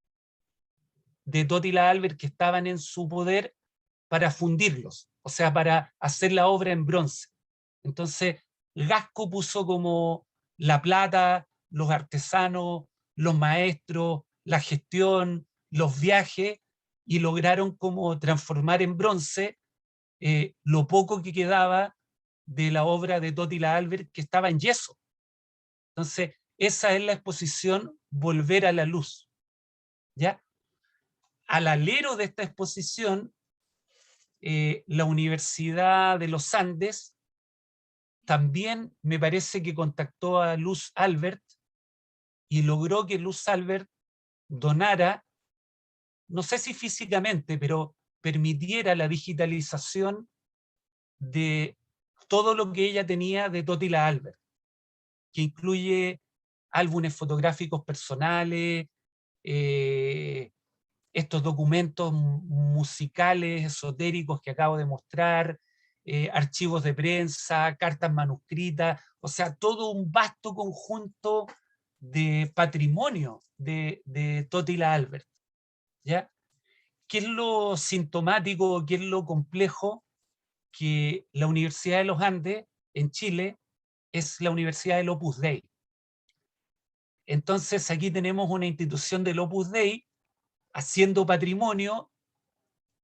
de Totila Albert que estaban en su poder para fundirlos, o sea, para hacer la obra en bronce. Entonces, Gasco puso como la plata, los artesanos, los maestros, la gestión, los viajes, y lograron como transformar en bronce lo poco que quedaba de la obra de Totila Albert, que estaba en yeso. Entonces, esa es la exposición Volver a la Luz. ¿Ya? Al alero de esta exposición, la Universidad de los Andes también me parece que contactó a Luz Albert y logró que Luz Albert donara, no sé si físicamente, pero permitiera la digitalización de todo lo que ella tenía de Totila Albert, que incluye álbumes fotográficos personales, estos documentos musicales, esotéricos que acabo de mostrar, archivos de prensa, cartas manuscritas, o sea, todo un vasto conjunto de patrimonio de Totila Albert. ¿Ya? ¿Qué es lo sintomático, qué es lo complejo? Que la Universidad de los Andes, en Chile, es la Universidad del Opus Dei. Entonces aquí tenemos una institución del Opus Dei haciendo patrimonio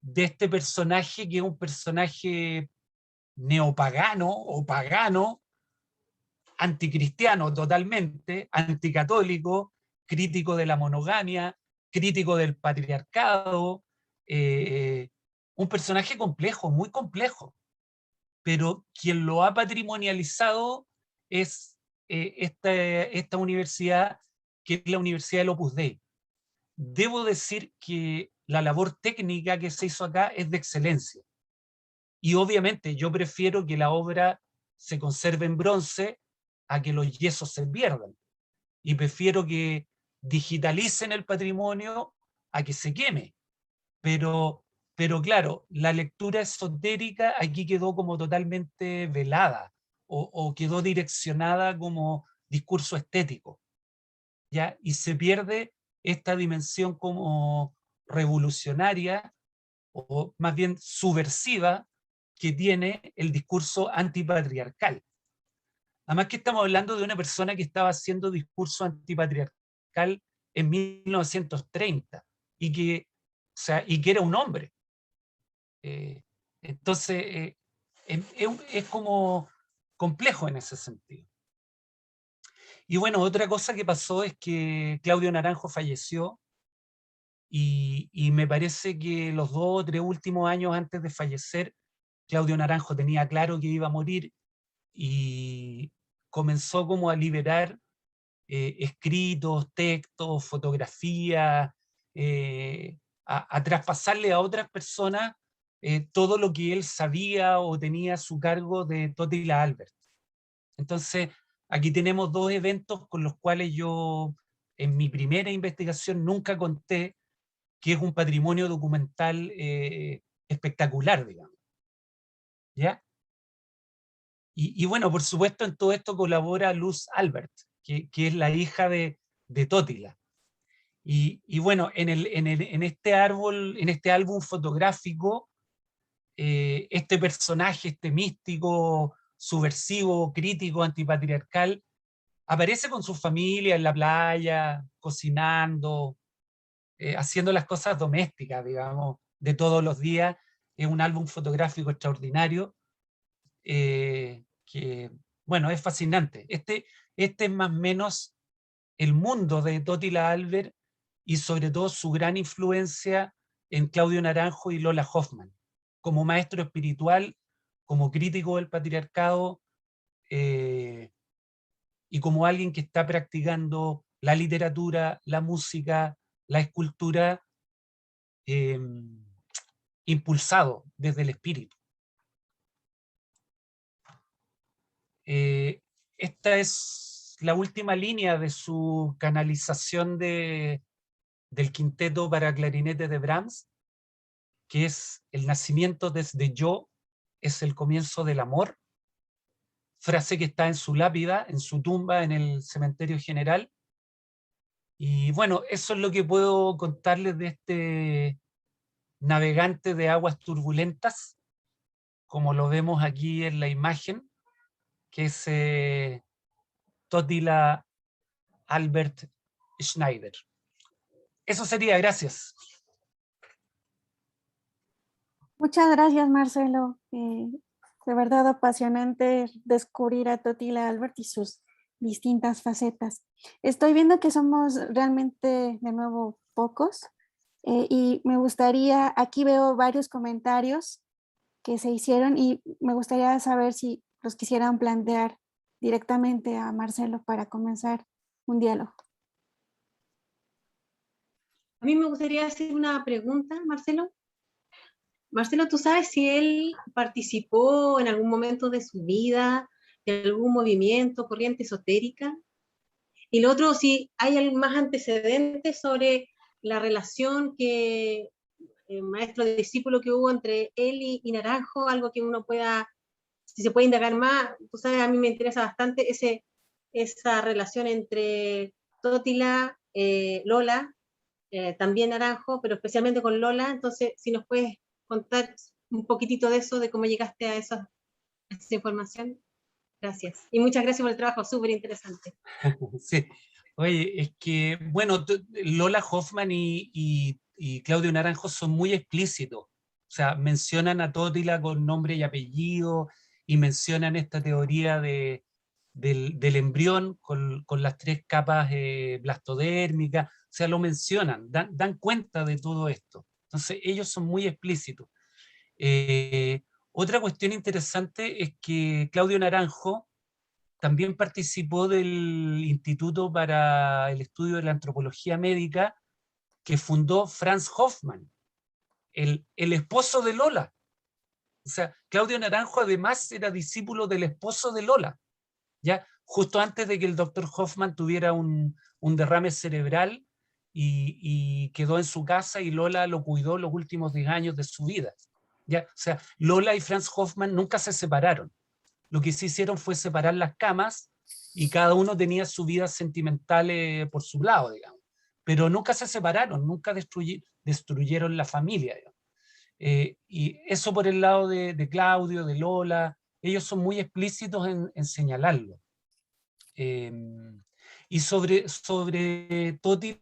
de este personaje, que es un personaje neopagano o pagano, anticristiano totalmente, anticatólico, crítico de la monogamia, crítico del patriarcado, un personaje complejo, muy complejo, pero quien lo ha patrimonializado es esta universidad, que es la Universidad del Opus Dei. Debo decir que la labor técnica que se hizo acá es de excelencia. Y obviamente yo prefiero que la obra se conserve en bronce a que los yesos se pierdan. Y prefiero que digitalicen el patrimonio a que se queme. Pero claro, la lectura esotérica aquí quedó como totalmente velada o quedó direccionada como discurso estético, ¿ya? Y se pierde esta dimensión como revolucionaria o más bien subversiva que tiene el discurso antipatriarcal. Además que estamos hablando de una persona que estaba haciendo discurso antipatriarcal en 1930 y que, o sea, y que era un hombre. Entonces, es como complejo en ese sentido. Y bueno, otra cosa que pasó es que Claudio Naranjo falleció y me parece que los 2 o 3 últimos años antes de fallecer, Claudio Naranjo tenía claro que iba a morir y comenzó como a liberar escritos, textos, fotografías, a traspasarle a otras personas todo lo que él sabía o tenía a su cargo de Totila Albert. Entonces, aquí tenemos 2 eventos con los cuales yo en mi primera investigación nunca conté, que es un patrimonio documental espectacular, digamos. ¿Ya? Y bueno, por supuesto, en todo esto colabora Luz Albert, que es la hija de Totila. Y bueno, en este álbum fotográfico, este personaje, este místico, subversivo, crítico, antipatriarcal, aparece con su familia en la playa, cocinando, haciendo las cosas domésticas, digamos, de todos los días. Es un álbum fotográfico extraordinario, que, bueno, es fascinante. Este es más o menos el mundo de Totila Albert y sobre todo su gran influencia en Claudio Naranjo y Lola Hoffman, como maestro espiritual, como crítico del patriarcado, eh, y como alguien que está practicando la literatura, la música, la escultura, eh, impulsado desde el espíritu. Esta es la última línea de su canalización del quinteto para clarinete de Brahms, que es: el nacimiento desde yo es el comienzo del amor, frase que está en su lápida, en su tumba en el cementerio general. Y bueno, eso es lo que puedo contarles de este navegante de aguas turbulentas, como lo vemos aquí en la imagen, que es Totila Albert Schneider. Eso sería, gracias. Muchas gracias, Marcelo. De verdad apasionante descubrir a Totila Albert y sus distintas facetas. Estoy viendo que somos realmente de nuevo pocos, y me gustaría, aquí veo varios comentarios que se hicieron y me gustaría saber si los quisieran plantear directamente a Marcelo para comenzar un diálogo. A mí me gustaría hacer una pregunta, Marcelo. Marcelo, ¿tú sabes si él participó en algún momento de su vida de algún movimiento, corriente esotérica? Y lo otro, si hay más antecedentes sobre la relación que maestro-discípulo que hubo entre él y Naranjo, algo que uno pueda, si se puede indagar más. Tú sabes, a mí me interesa bastante esa relación entre Totila, Lola, también Naranjo, pero especialmente con Lola. Entonces, si nos puedes contar un poquitito de eso, de cómo llegaste a esa información. Gracias. Y muchas gracias por el trabajo, súper interesante. Sí. Oye, es que, bueno, Lola Hoffman y Claudio Naranjo son muy explícitos. O sea, mencionan a Totila con nombre y apellido y mencionan esta teoría del embrión con las 3 capas blastodérmicas. O sea, lo mencionan, dan cuenta de todo esto. Entonces, ellos son muy explícitos. Otra cuestión interesante es que Claudio Naranjo también participó del Instituto para el Estudio de la Antropología Médica que fundó Franz Hoffmann, el esposo de Lola. O sea, Claudio Naranjo además era discípulo del esposo de Lola, ya justo antes de que el doctor Hoffmann tuviera un derrame cerebral y quedó en su casa, y Lola lo cuidó los últimos 10 años de su vida. ¿Ya? O sea, Lola y Franz Hoffmann nunca se separaron. Lo que sí hicieron fue separar las camas y cada uno tenía su vida sentimental por su lado, digamos. Pero nunca se separaron, nunca destruyeron la familia, digamos. Y eso por el lado de Claudio, de Lola, ellos son muy explícitos en señalarlo. Y sobre Totila,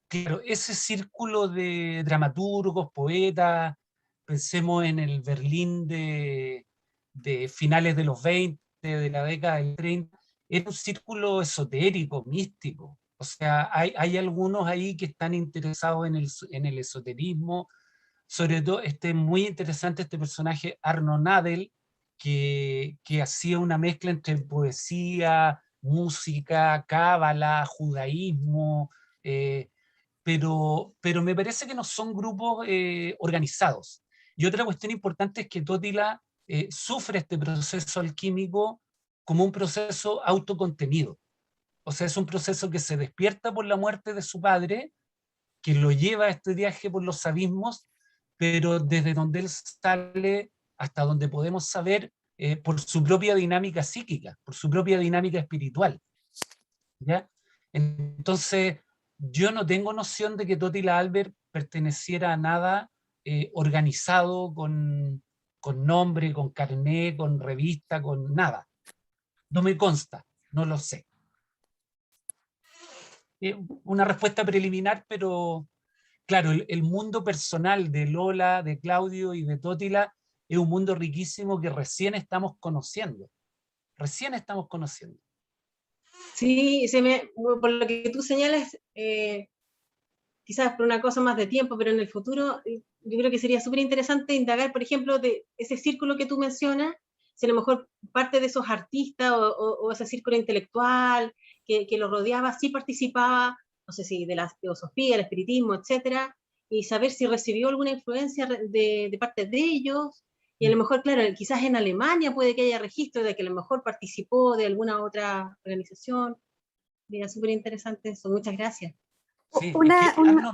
claro, ese círculo de dramaturgos, poetas, pensemos en el Berlín de finales de los 20, de la década del 30, era un círculo esotérico, místico. O sea, hay algunos ahí que están interesados en el esoterismo. Sobre todo, muy interesante este personaje, Arno Nadel, que hacía una mezcla entre poesía, música, cábala, judaísmo, eh, pero me parece que no son grupos organizados. Y otra cuestión importante es que Totila sufre este proceso alquímico como un proceso autocontenido. O sea, es un proceso que se despierta por la muerte de su padre, que lo lleva a este viaje por los abismos, pero desde donde él sale hasta donde podemos saber, por su propia dinámica psíquica, por su propia dinámica espiritual. ¿Ya? Entonces, yo no tengo noción de que Totila Albert perteneciera a nada organizado con nombre, con carné, con revista, con nada. No me consta, no lo sé. Una respuesta preliminar, pero claro, el mundo personal de Lola, de Claudio y de Totila es un mundo riquísimo que recién estamos conociendo. Recién estamos conociendo. Sí, por lo que tú señalas, quizás por una cosa más de tiempo, pero en el futuro yo creo que sería súper interesante indagar, por ejemplo, de ese círculo que tú mencionas, si a lo mejor parte de esos artistas o ese círculo intelectual que lo rodeaba, sí participaba, no sé si de la teosofía, el espiritismo, etcétera, y saber si recibió alguna influencia de parte de ellos, y a lo mejor, claro, quizás en Alemania puede que haya registro de que a lo mejor participó de alguna otra organización. Sería súper interesante eso. Muchas gracias. Sí, es Una, que una,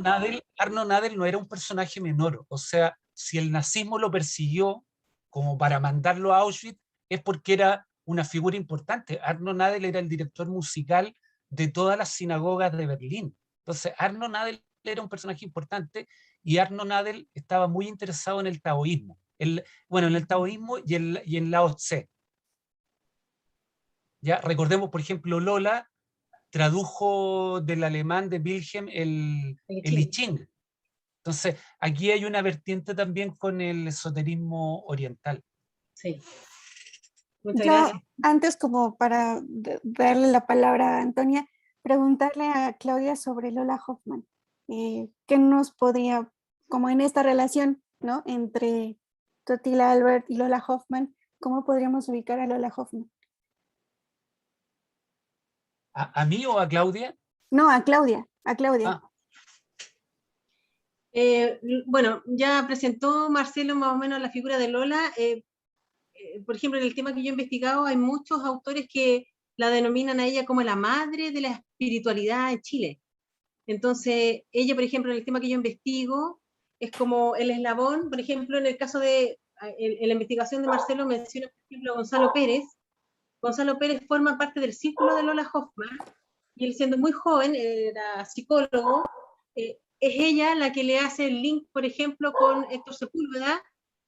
Arno Nadel no era un personaje menor. O sea, si el nazismo lo persiguió como para mandarlo a Auschwitz, es porque era una figura importante. Arno Nadel era el director musical de todas las sinagogas de Berlín. Entonces, Arno Nadel era un personaje importante y Arno Nadel estaba muy interesado en el taoísmo. Bueno, en el taoísmo y en Lao Tse. Ya, recordemos, por ejemplo, Lola tradujo del alemán de Wilhelm el I Ching. Entonces, aquí hay una vertiente también con el esoterismo oriental. Sí. Muchas yo gracias. antes, como para darle la palabra a Antonia, preguntarle a Claudia sobre Lola Hoffman. ¿Qué nos podría, como en esta relación, ¿no?, entre Totila Albert y Lola Hoffman, cómo podríamos ubicar a Lola Hoffman? ¿A mí o a Claudia? No, a Claudia, a Claudia. Ah, Bueno, ya presentó Marcelo más o menos la figura de Lola. Por ejemplo, en el tema que yo he investigado, hay muchos autores que la denominan a ella como la madre de la espiritualidad en Chile. Entonces, ella, por ejemplo, en el tema que yo investigo, es como el eslabón, por ejemplo, en el caso de, en la investigación de Marcelo menciona, por ejemplo, a Gonzalo Pérez. Gonzalo Pérez forma parte del círculo de Lola Hoffman, y él siendo muy joven, era psicólogo, es ella la que le hace el link, por ejemplo, con Héctor Sepúlveda,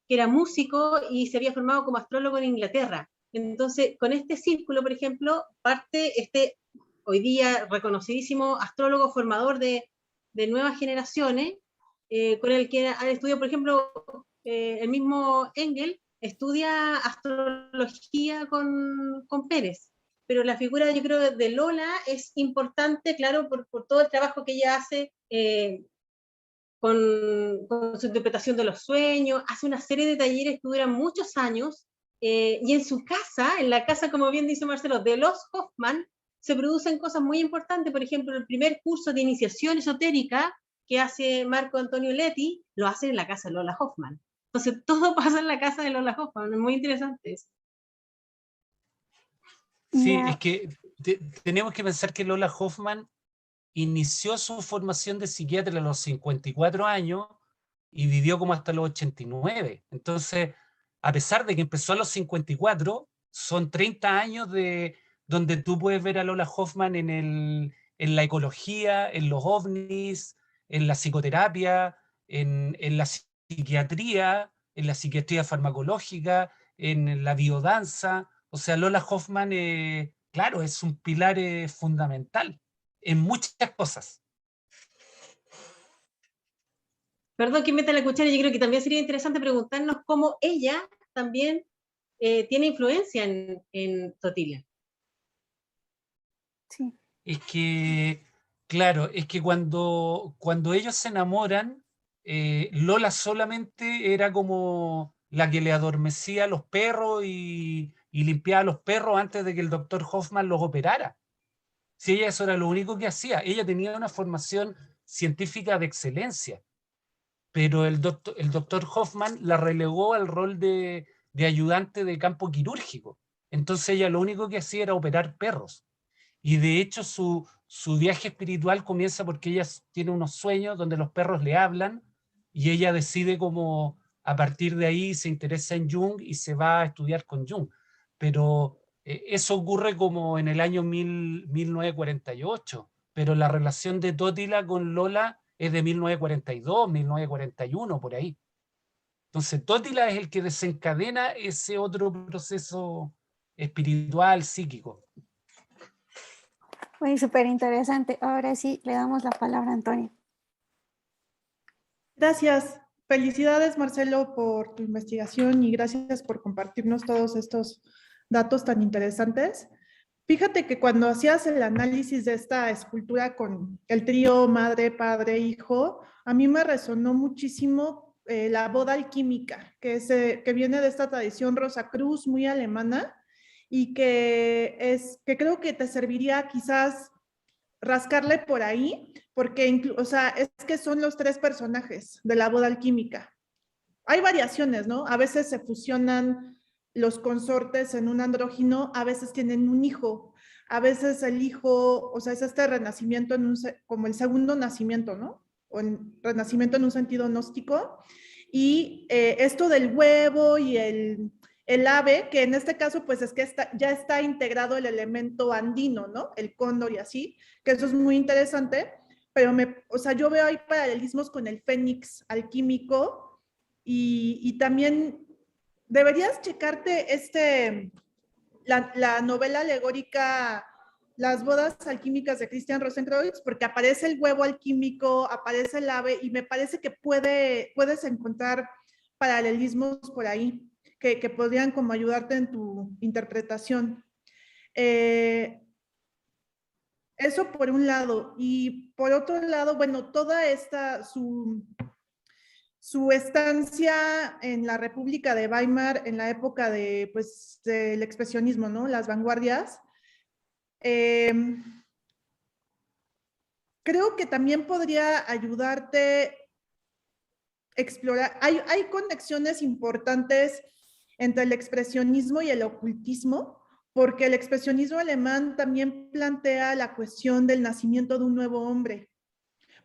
que era músico y se había formado como astrólogo en Inglaterra. Entonces, con este círculo, por ejemplo, parte este hoy día reconocidísimo astrólogo formador de nuevas generaciones, con el que han estudiado, por ejemplo, el mismo Engel estudia astrología con Pérez. Pero la figura, yo creo, de Lola es importante, claro, por todo el trabajo que ella hace con su interpretación de los sueños, hace una serie de talleres que duran muchos años, y en su casa, en la casa, como bien dice Marcelo, de los Hoffman, se producen cosas muy importantes. Por ejemplo, el primer curso de iniciación esotérica que hace Marco Antonio Leti, lo hace en la casa de Lola Hoffman. Entonces, todo pasa en la casa de Lola Hoffman, es muy interesante eso. sí, Ya. es que tenemos que pensar que Lola Hoffman inició su formación de psiquiatra a los 54 años y vivió como hasta los 89. Entonces, a pesar de que empezó a los 54, son 30 años de donde tú puedes ver a Lola Hoffman en la ecología, en los ovnis, en la psicoterapia, en la psiquiatría farmacológica, en la biodanza. O sea, Lola Hoffman, claro, es un pilar fundamental en muchas cosas. Perdón que meta la cuchara, yo creo que también sería interesante preguntarnos cómo ella también tiene influencia en Totila. Sí. Es que, claro, es que cuando ellos se enamoran, Lola solamente era como la que le adormecía a los perros y limpiaba a los perros antes de que el doctor Hoffman los operara. Si ella eso era lo único que hacía, ella tenía una formación científica de excelencia, pero el doctor Hoffman la relegó al rol de ayudante de campo quirúrgico. Entonces ella lo único que hacía era operar perros. Y de hecho su viaje espiritual comienza porque ella tiene unos sueños donde los perros le hablan y ella decide como a partir de ahí se interesa en Jung y se va a estudiar con Jung. Pero eso ocurre como en el año 1948, pero la relación de Totila con Lola es de 1942, 1941, por ahí. Entonces Totila es el que desencadena ese otro proceso espiritual, psíquico. Muy súper interesante. Ahora sí, le damos la palabra a Antonio. Gracias. Felicidades, Marcelo, por tu investigación y gracias por compartirnos todos estos datos tan interesantes. Fíjate que cuando hacías el análisis de esta escultura con el trío madre, padre, hijo, a mí me resonó muchísimo la boda alquímica, que viene de esta tradición Rosacruz muy alemana y que creo que te serviría quizás rascarle por ahí, porque o sea, es que son los tres personajes de la boda alquímica. Hay variaciones, ¿no? A veces se fusionan los consortes en un andrógino, a veces tienen un hijo, a veces el hijo, o sea, es este renacimiento como el segundo nacimiento, ¿no? O el renacimiento en un sentido gnóstico. Y esto del huevo y el ave, que en este caso pues es que ya está integrado el elemento andino, ¿no? El cóndor y así, que eso es muy interesante, pero o sea, yo veo ahí paralelismos con el fénix alquímico y también deberías checarte la novela alegórica Las bodas alquímicas de Christian Rosenkreuz, porque aparece el huevo alquímico, aparece el ave, y me parece que puedes encontrar paralelismos por ahí que podrían como ayudarte en tu interpretación. Eso por un lado. Y por otro lado, bueno, toda esta, su estancia en la República de Weimar en la época de, pues, del expresionismo, ¿no? Las vanguardias. Creo que también podría ayudarte a explorar. Hay conexiones importantes entre el expresionismo y el ocultismo, porque el expresionismo alemán también plantea la cuestión del nacimiento de un nuevo hombre.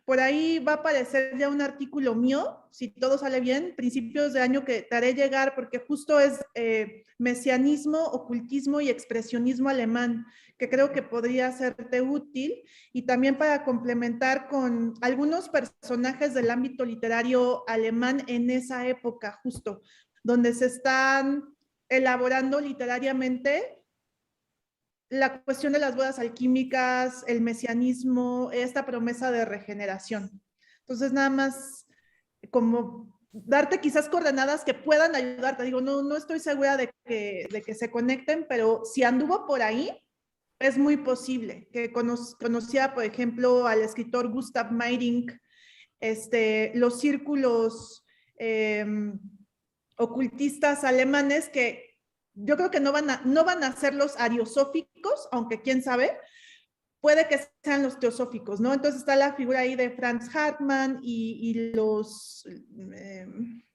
Por ahí va a aparecer ya un artículo mío, si todo sale bien, principios de año, que te haré llegar, porque justo es mesianismo, ocultismo y expresionismo alemán, que creo que podría serte útil, y también para complementar con algunos personajes del ámbito literario alemán en esa época, justo, donde se están elaborando literariamente la cuestión de las bodas alquímicas, el mesianismo, esta promesa de regeneración. Entonces, nada más como darte quizás coordenadas que puedan ayudarte. Digo, no estoy segura de que se conecten, pero si anduvo por ahí, es muy posible. Que conocía, por ejemplo, al escritor Gustav Meyrink, los círculos ocultistas alemanes, que yo creo que no van a ser los ariosóficos, aunque quién sabe, puede que sean los teosóficos, ¿no? Entonces está la figura ahí de Franz Hartmann y los,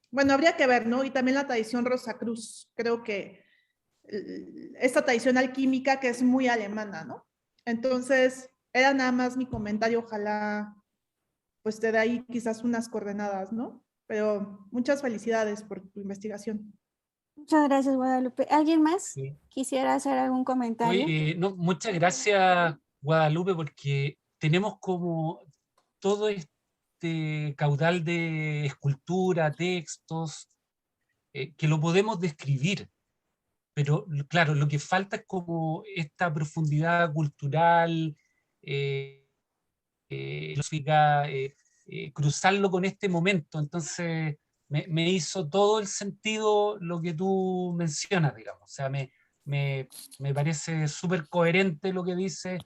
bueno, habría que ver, ¿no? Y también la tradición Rosacruz, creo que esta tradición alquímica que es muy alemana, ¿no? Entonces, era nada más mi comentario, ojalá pues te dé ahí quizás unas coordenadas, ¿no? Pero muchas felicidades por tu investigación. Muchas gracias, Guadalupe. ¿Alguien más Sí. quisiera hacer algún comentario? Oye, no, muchas gracias, Guadalupe, porque tenemos como todo este caudal de escultura, textos, que lo podemos describir, pero claro, lo que falta es como esta profundidad cultural, cruzarlo con este momento. Entonces me hizo todo el sentido lo que tú mencionas, digamos. O sea, me parece súper coherente lo que dice,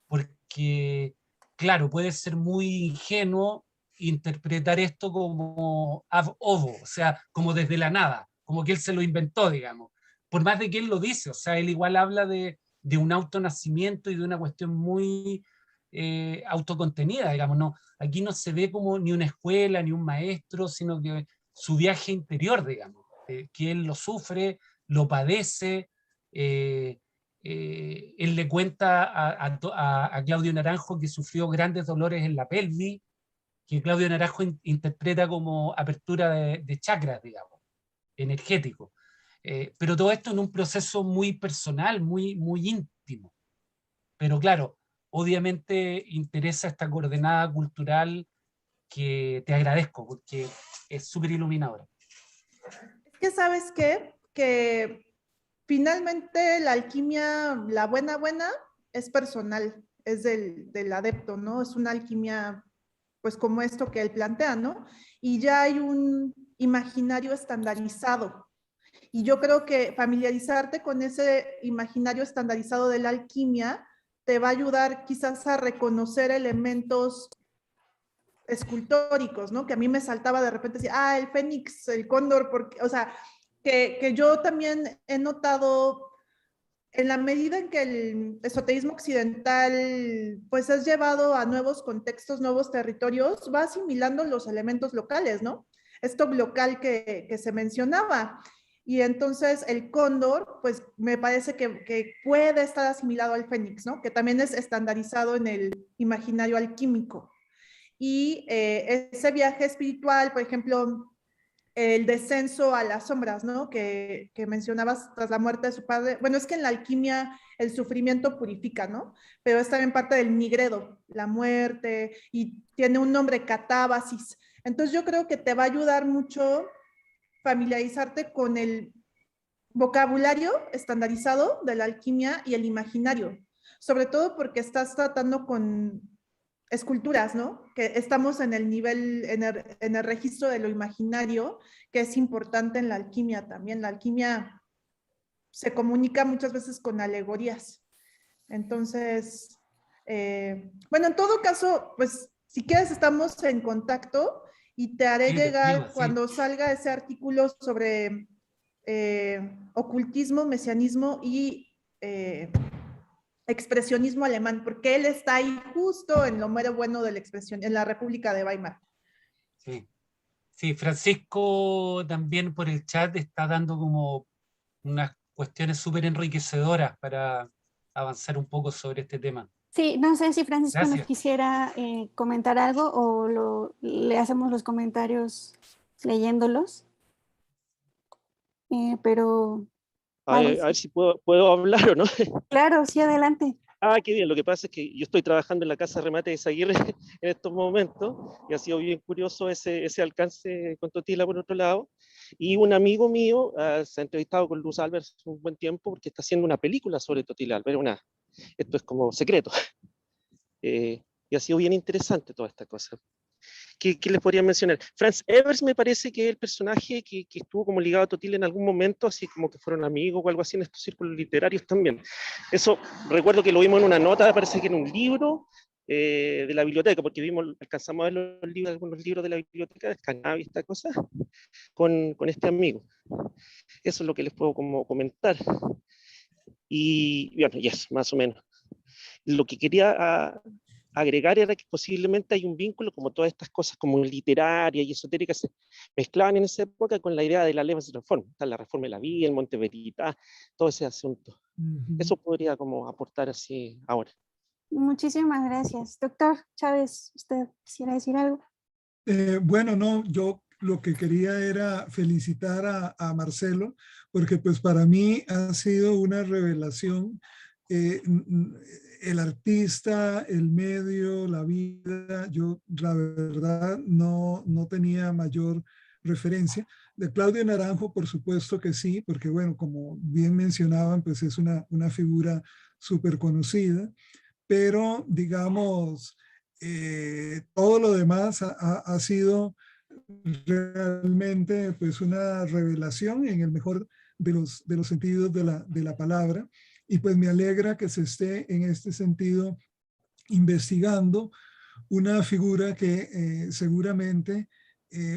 porque, claro, puede ser muy ingenuo interpretar esto como ab ovo, o sea, como desde la nada, como que él se lo inventó, digamos. Por más de que él lo dice, o sea, él igual habla de un autonacimiento y de una cuestión muy autocontenida, digamos. No, aquí no se ve como ni una escuela, ni un maestro, sino que su viaje interior, digamos, que él lo sufre, lo padece. Él le cuenta a Claudio Naranjo que sufrió grandes dolores en la pelvis, que Claudio Naranjo interpreta como apertura de chakras, digamos. energético. Pero todo esto en un proceso muy personal, muy, muy íntimo. Pero claro, obviamente interesa esta coordenada cultural que te agradezco porque es súper iluminadora. Es que sabes qué, que finalmente la alquimia, la buena, es personal, es del adepto, ¿no? Es una alquimia, pues como esto que él plantea, ¿no? Y ya hay un imaginario estandarizado. Y yo creo que familiarizarte con ese imaginario estandarizado de la alquimia te va a ayudar quizás a reconocer elementos escultóricos, ¿no? Que a mí me saltaba de repente decir, el fénix, el cóndor, porque, o sea, que yo también he notado en la medida en que el esoterismo occidental pues es llevado a nuevos contextos, nuevos territorios, va asimilando los elementos locales, ¿no? Esto local que se mencionaba. Y entonces el cóndor, pues me parece que puede estar asimilado al fénix, ¿no? Que también es estandarizado en el imaginario alquímico. Y ese viaje espiritual, por ejemplo, el descenso a las sombras, ¿no? Que mencionabas tras la muerte de su padre. Bueno, es que en la alquimia el sufrimiento purifica, ¿no? Pero es también parte del nigredo, la muerte, y tiene un nombre, catábasis. Entonces yo creo que te va a ayudar mucho familiarizarte con el vocabulario estandarizado de la alquimia y el imaginario, sobre todo porque estás tratando con esculturas, ¿no? Que estamos en el nivel, en el registro de lo imaginario, que es importante en la alquimia también. La alquimia se comunica muchas veces con alegorías. Entonces, bueno, en todo caso, pues si quieres estamos en contacto y te haré Sí, te escribo, llegar sí. cuando salga ese artículo sobre ocultismo, mesianismo y expresionismo alemán, porque él está ahí justo en lo mero bueno de la expresión, en la República de Weimar. Sí. Sí, Francisco también por el chat está dando como unas cuestiones súper enriquecedoras para avanzar un poco sobre este tema. Sí, no sé si Francisco nos Gracias. quisiera comentar algo o le hacemos los comentarios leyéndolos, pero A vale, ver sí. si puedo hablar o no. Claro, sí, adelante. Qué bien. Lo que pasa es que yo estoy trabajando en la Casa de Remate de Izaguirre en estos momentos y ha sido bien curioso ese alcance con Totila por otro lado. Y un amigo mío se ha entrevistado con Luz Albert hace un buen tiempo porque está haciendo una película sobre Totila Albert. Esto es como secreto. Y ha sido bien interesante toda esta cosa. ¿Qué les podría mencionar? Franz Evers me parece que es el personaje que estuvo como ligado a Totila en algún momento, así como que fueron amigos o algo así en estos círculos literarios también. Eso recuerdo que lo vimos en una nota, parece que en un libro de la biblioteca, porque alcanzamos a ver los libros, algunos libros de la biblioteca de Cannabis, esta cosa, con este amigo. Eso es lo que les puedo como comentar. Y bueno, y eso, más o menos. Lo que quería agregar era que posiblemente hay un vínculo, como todas estas cosas como literarias y esotéricas se mezclaban en esa época con la idea de la Levas Reforma, la reforma de la vida, el Monte Verita, todo ese asunto. Eso podría como aportar así ahora. Muchísimas gracias. Doctor Chávez, ¿usted quisiera decir algo? Bueno, no, yo lo que quería era felicitar a Marcelo, porque pues para mí ha sido una revelación el artista, el medio, la vida. Yo la verdad no tenía mayor referencia. De Claudio Naranjo, por supuesto que sí, porque bueno, como bien mencionaban, pues es una figura súper conocida, pero digamos, todo lo demás ha sido realmente pues una revelación en el mejor de los sentidos de la palabra, y pues me alegra que se esté en este sentido investigando una figura que seguramente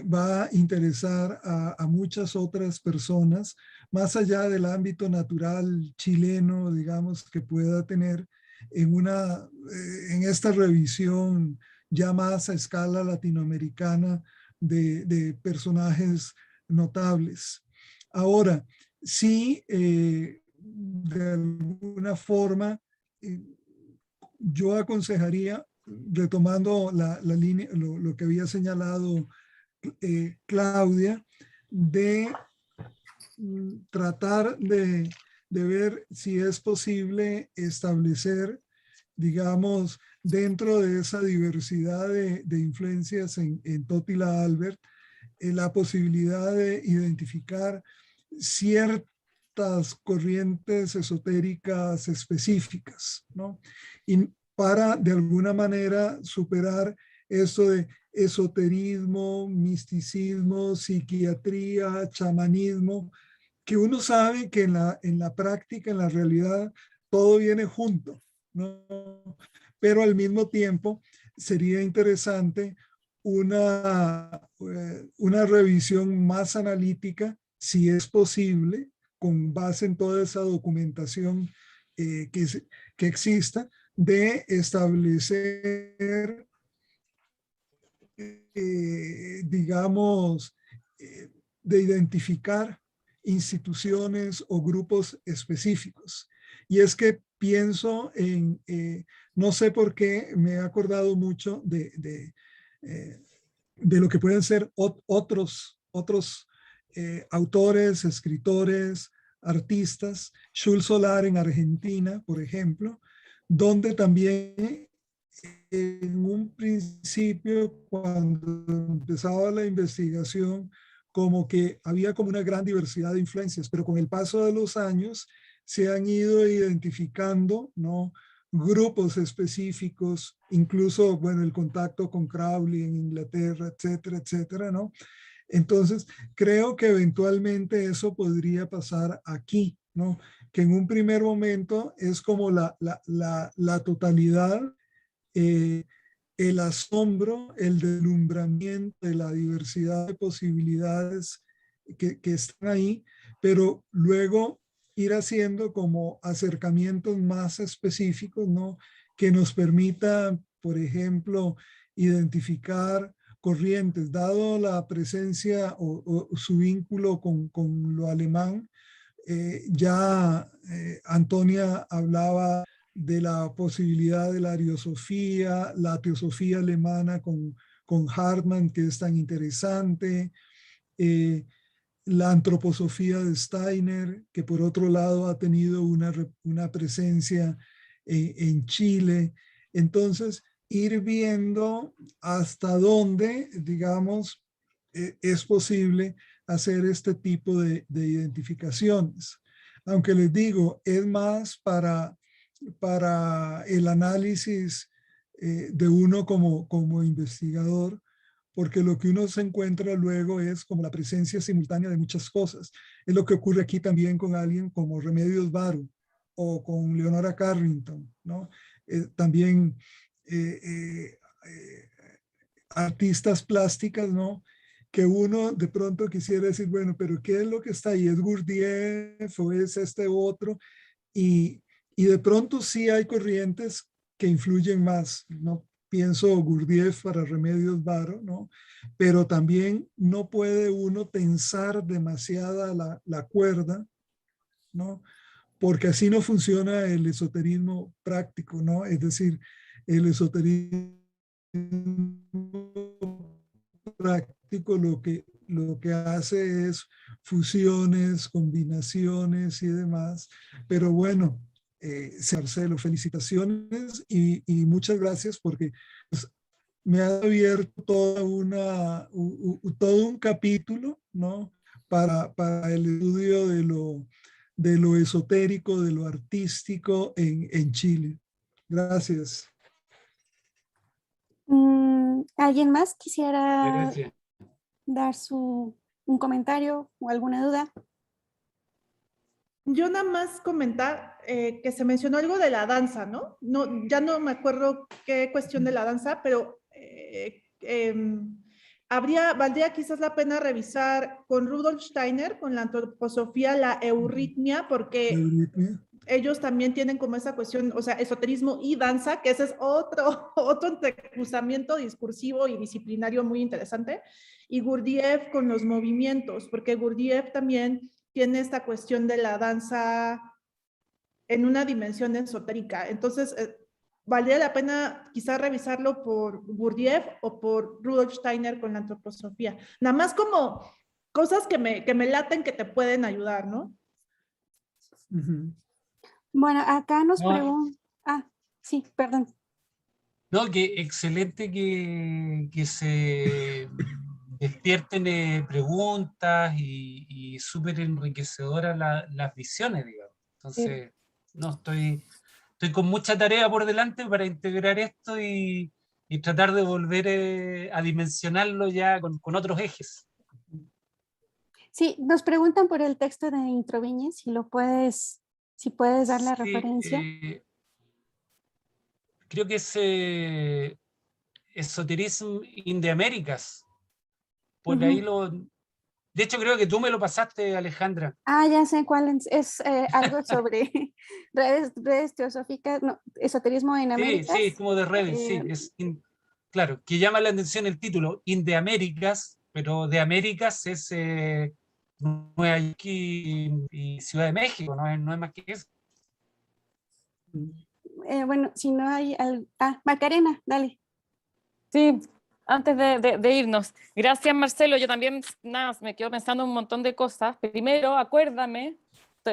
va a interesar a muchas otras personas, más allá del ámbito natural chileno, digamos, que pueda tener en esta revisión ya más a escala latinoamericana de personajes notables. Ahora, sí, de alguna forma, yo aconsejaría, retomando la línea, lo que había señalado Claudia, de tratar de ver si es posible establecer, digamos, dentro de esa diversidad de influencias en Totila Albert, la posibilidad de identificar ciertas corrientes esotéricas específicas, ¿no? Y para de alguna manera superar esto de esoterismo, misticismo, psiquiatría, chamanismo, que uno sabe que en la práctica, en la realidad, todo viene junto, ¿no? Pero al mismo tiempo sería interesante una revisión más analítica, si es posible, con base en toda esa documentación que exista, de establecer, digamos, de identificar instituciones o grupos específicos. Y es que pienso en, no sé por qué, me he acordado mucho de lo que pueden ser otros autores, escritores, artistas, Schul Solar en Argentina, por ejemplo, donde también en un principio, cuando empezaba la investigación, como que había como una gran diversidad de influencias, pero con el paso de los años se han ido identificando, ¿no?, grupos específicos, incluso, bueno, el contacto con Crowley en Inglaterra, etcétera, etcétera, ¿no? Entonces, creo que eventualmente eso podría pasar aquí, ¿no? Que en un primer momento es como la totalidad, el asombro, el deslumbramiento de la diversidad de posibilidades que están ahí, pero luego ir haciendo como acercamientos más específicos, ¿no? Que nos permita, por ejemplo, identificar corrientes, dado la presencia o su vínculo con lo alemán. Antonia hablaba de la posibilidad de la ariosofía, la teosofía alemana con Hartmann, que es tan interesante, la antroposofía de Steiner, que por otro lado ha tenido una presencia en Chile. Entonces, ir viendo hasta dónde, digamos, es posible hacer este tipo de identificaciones. Aunque les digo, es más para el análisis de uno como investigador, porque lo que uno se encuentra luego es como la presencia simultánea de muchas cosas. Es lo que ocurre aquí también con alguien como Remedios Varo o con Leonora Carrington, ¿no? También artistas plásticas, ¿no? Que uno de pronto quisiera decir, bueno, pero ¿qué es lo que está ahí? ¿Es Gurdjieff o es este otro? Y de pronto sí hay corrientes que influyen más, ¿no? Pienso Gurdjieff para Remedios Varo, ¿no? Pero también no puede uno tensar demasiada la cuerda, ¿no? Porque así no funciona el esoterismo práctico, ¿no? Es decir, el esoterismo práctico lo que hace es fusiones, combinaciones y demás. Pero bueno, Marcelo, felicitaciones y muchas gracias porque pues, me ha abierto todo un capítulo, ¿no? Para el estudio de lo esotérico, de lo artístico en Chile. Gracias. ¿Alguien más quisiera Gracias. dar un comentario o alguna duda? Yo nada más comentar que se mencionó algo de la danza, ¿no? Ya no me acuerdo qué cuestión de la danza, pero valdría quizás la pena revisar con Rudolf Steiner, con la antroposofía, la euritmia, porque ellos también tienen como esa cuestión, o sea, esoterismo y danza, que ese es otro entrecruzamiento discursivo y disciplinario muy interesante, y Gurdjieff con los movimientos, porque Gurdjieff también tiene esta cuestión de la danza en una dimensión esotérica. Entonces, valdría la pena quizás revisarlo por Gurdjieff o por Rudolf Steiner con la antroposofía. Nada más como cosas que me laten que te pueden ayudar, ¿no? Bueno, acá nos No, preguntan... Ah, sí, perdón. no, que excelente que se despierten preguntas y súper enriquecedoras las visiones, digamos. Entonces, no, estoy con mucha tarea por delante para integrar esto y tratar de volver a dimensionarlo ya con otros ejes. Sí, nos preguntan por el texto de Introviñez, si puedes dar la Sí, referencia. creo que es Esoterism in the Americas. Por ahí Ujú. De hecho, creo que tú me lo pasaste, Alejandra. Ah, ya sé cuál es algo sobre redes teosóficas, no, esoterismo en Sí, sí, es Américas. como de Reddit, Eh, sí. Claro, que llama la atención el título, In the Americas, pero de Américas es Nueva York y Ciudad de México, no es más que eso. bueno, si no hay... Macarena, dale. Sí, antes de irnos. Gracias, Marcelo. Yo también, nada, me quedo pensando en un montón de cosas. Primero, acuérdame,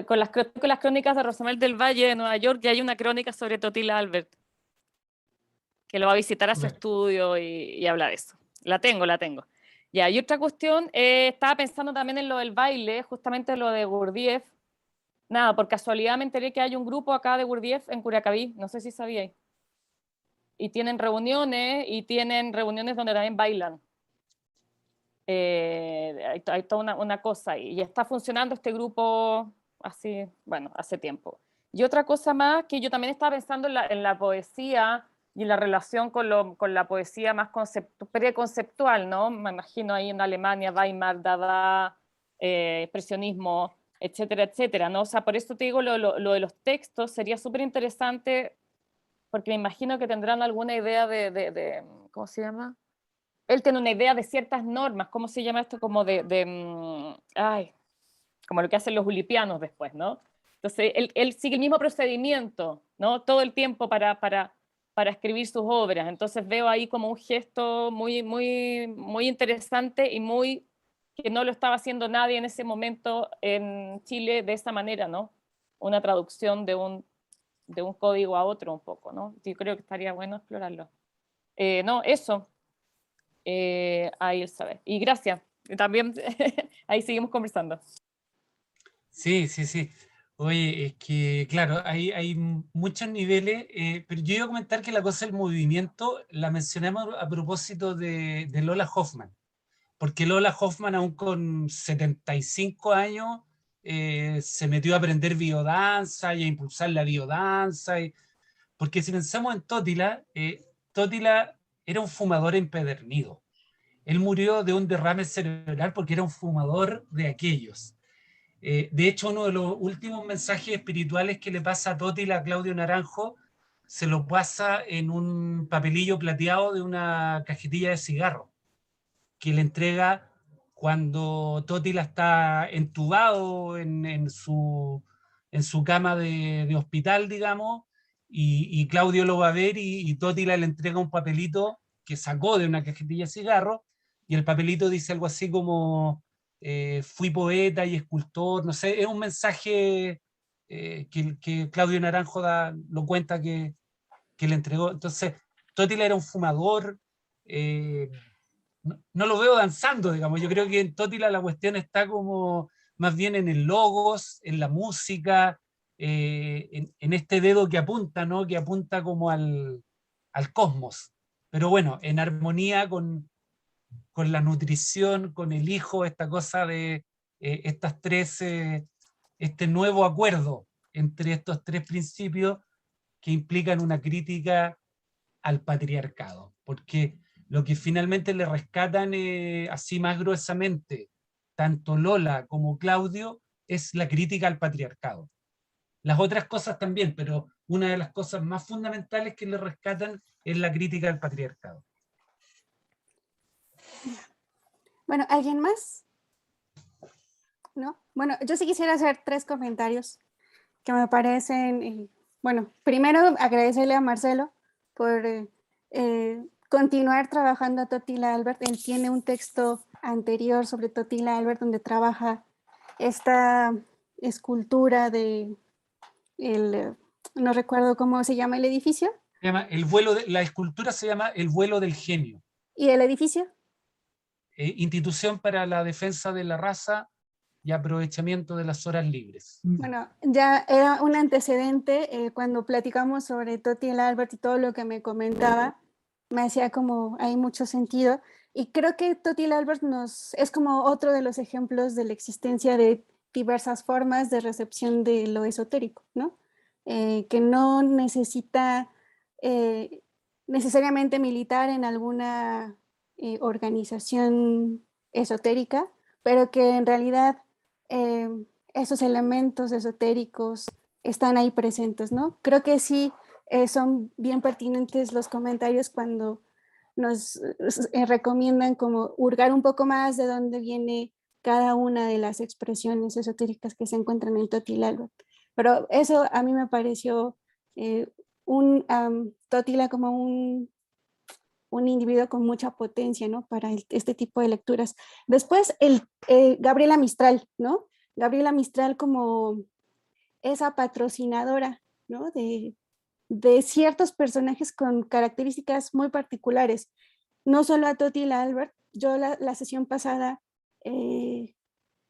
con las crónicas de Rosamel del Valle de Nueva York, ya hay una crónica sobre Totila Albert, que lo va a visitar a su Bueno, estudio y habla de eso. La tengo. Ya, y otra cuestión, estaba pensando también en lo del baile, justamente lo de Gurdjieff. Nada, por casualidad me enteré que hay un grupo acá de Gurdjieff en Curacaví, no sé si sabíais. Y tienen reuniones donde también bailan. Hay toda una cosa y está funcionando este grupo así, bueno, hace tiempo. Y otra cosa más que yo también estaba pensando en la poesía y la relación con la poesía más preconceptual, ¿no? Me imagino ahí en Alemania, Weimar, Dada, expresionismo, etcétera, etcétera, ¿no? O sea, por eso te digo, lo de los textos sería súper interesante porque me imagino que tendrán alguna idea ¿cómo se llama? Él tiene una idea de ciertas normas, ¿cómo se llama esto? Como como lo que hacen los ulipianos después, ¿no? Entonces, él sigue el mismo procedimiento, ¿no? Todo el tiempo para escribir sus obras. Entonces veo ahí como un gesto muy interesante y que no lo estaba haciendo nadie en ese momento en Chile de esa manera, ¿no? Una traducción de un código a otro un poco, ¿no? Yo creo que estaría bueno explorarlo. No, eso. Ahí él sabe. Y gracias. También ahí seguimos conversando. sí, sí, sí. Oye, es que, claro, hay muchos niveles, pero yo iba a comentar que la cosa del movimiento la mencionamos a propósito de Lola Hoffman, porque Lola Hoffman, aún con 75 años, se metió a aprender biodanza y a impulsar la biodanza, porque si pensamos en Totila, Totila era un fumador empedernido. Él murió de un derrame cerebral porque era un fumador de aquellos. De hecho, uno de los últimos mensajes espirituales que le pasa a Totila a Claudio Naranjo se lo pasa en un papelillo plateado de una cajetilla de cigarro que le entrega cuando Totila está entubado en su cama de hospital, digamos, y Claudio lo va a ver y Totila le entrega un papelito que sacó de una cajetilla de cigarro, y el papelito dice algo así como fui poeta y escultor, no sé, es un mensaje que Claudio Naranjo lo cuenta que le entregó. Entonces, Totila era un fumador, no lo veo danzando, digamos. Yo creo que en Totila la cuestión está como más bien en el logos, en la música, en este dedo que apunta, ¿no? Que apunta como al cosmos. Pero bueno, en armonía con la nutrición, con el hijo, esta cosa de estas tres, este nuevo acuerdo entre estos tres principios que implican una crítica al patriarcado, porque lo que finalmente le rescatan así más gruesamente, tanto Lola como Claudio, es la crítica al patriarcado. Las otras cosas también, pero una de las cosas más fundamentales que le rescatan es la crítica al patriarcado. Bueno, ¿alguien más? ¿No? Bueno, yo sí quisiera hacer 3 comentarios que me parecen, bueno, primero agradecerle a Marcelo por continuar trabajando a Totila Albert. Él tiene un texto anterior sobre Totila Albert, donde trabaja esta escultura de, no recuerdo cómo se llama el edificio. Se llama la escultura se llama El vuelo del genio. ¿Y el edificio? Institución para la defensa de la raza y aprovechamiento de las horas libres. Bueno, ya era un antecedente cuando platicamos sobre Totila Albert y todo lo que me comentaba, me hacía como, hay mucho sentido. Y creo que Totila Albert es como otro de los ejemplos de la existencia de diversas formas de recepción de lo esotérico, ¿no? Que no necesita necesariamente militar en alguna organización esotérica, pero que en realidad esos elementos esotéricos están ahí presentes, ¿no? Creo que sí son bien pertinentes los comentarios cuando nos recomiendan como hurgar un poco más de dónde viene cada una de las expresiones esotéricas que se encuentran en Totila Albert. Pero eso a mí me pareció Totila como un individuo con mucha potencia, ¿no? Para este tipo de lecturas. Después, Gabriela Mistral, ¿no? Gabriela Mistral como esa patrocinadora, ¿no? De ciertos personajes con características muy particulares. No solo a Totila Albert, yo la sesión pasada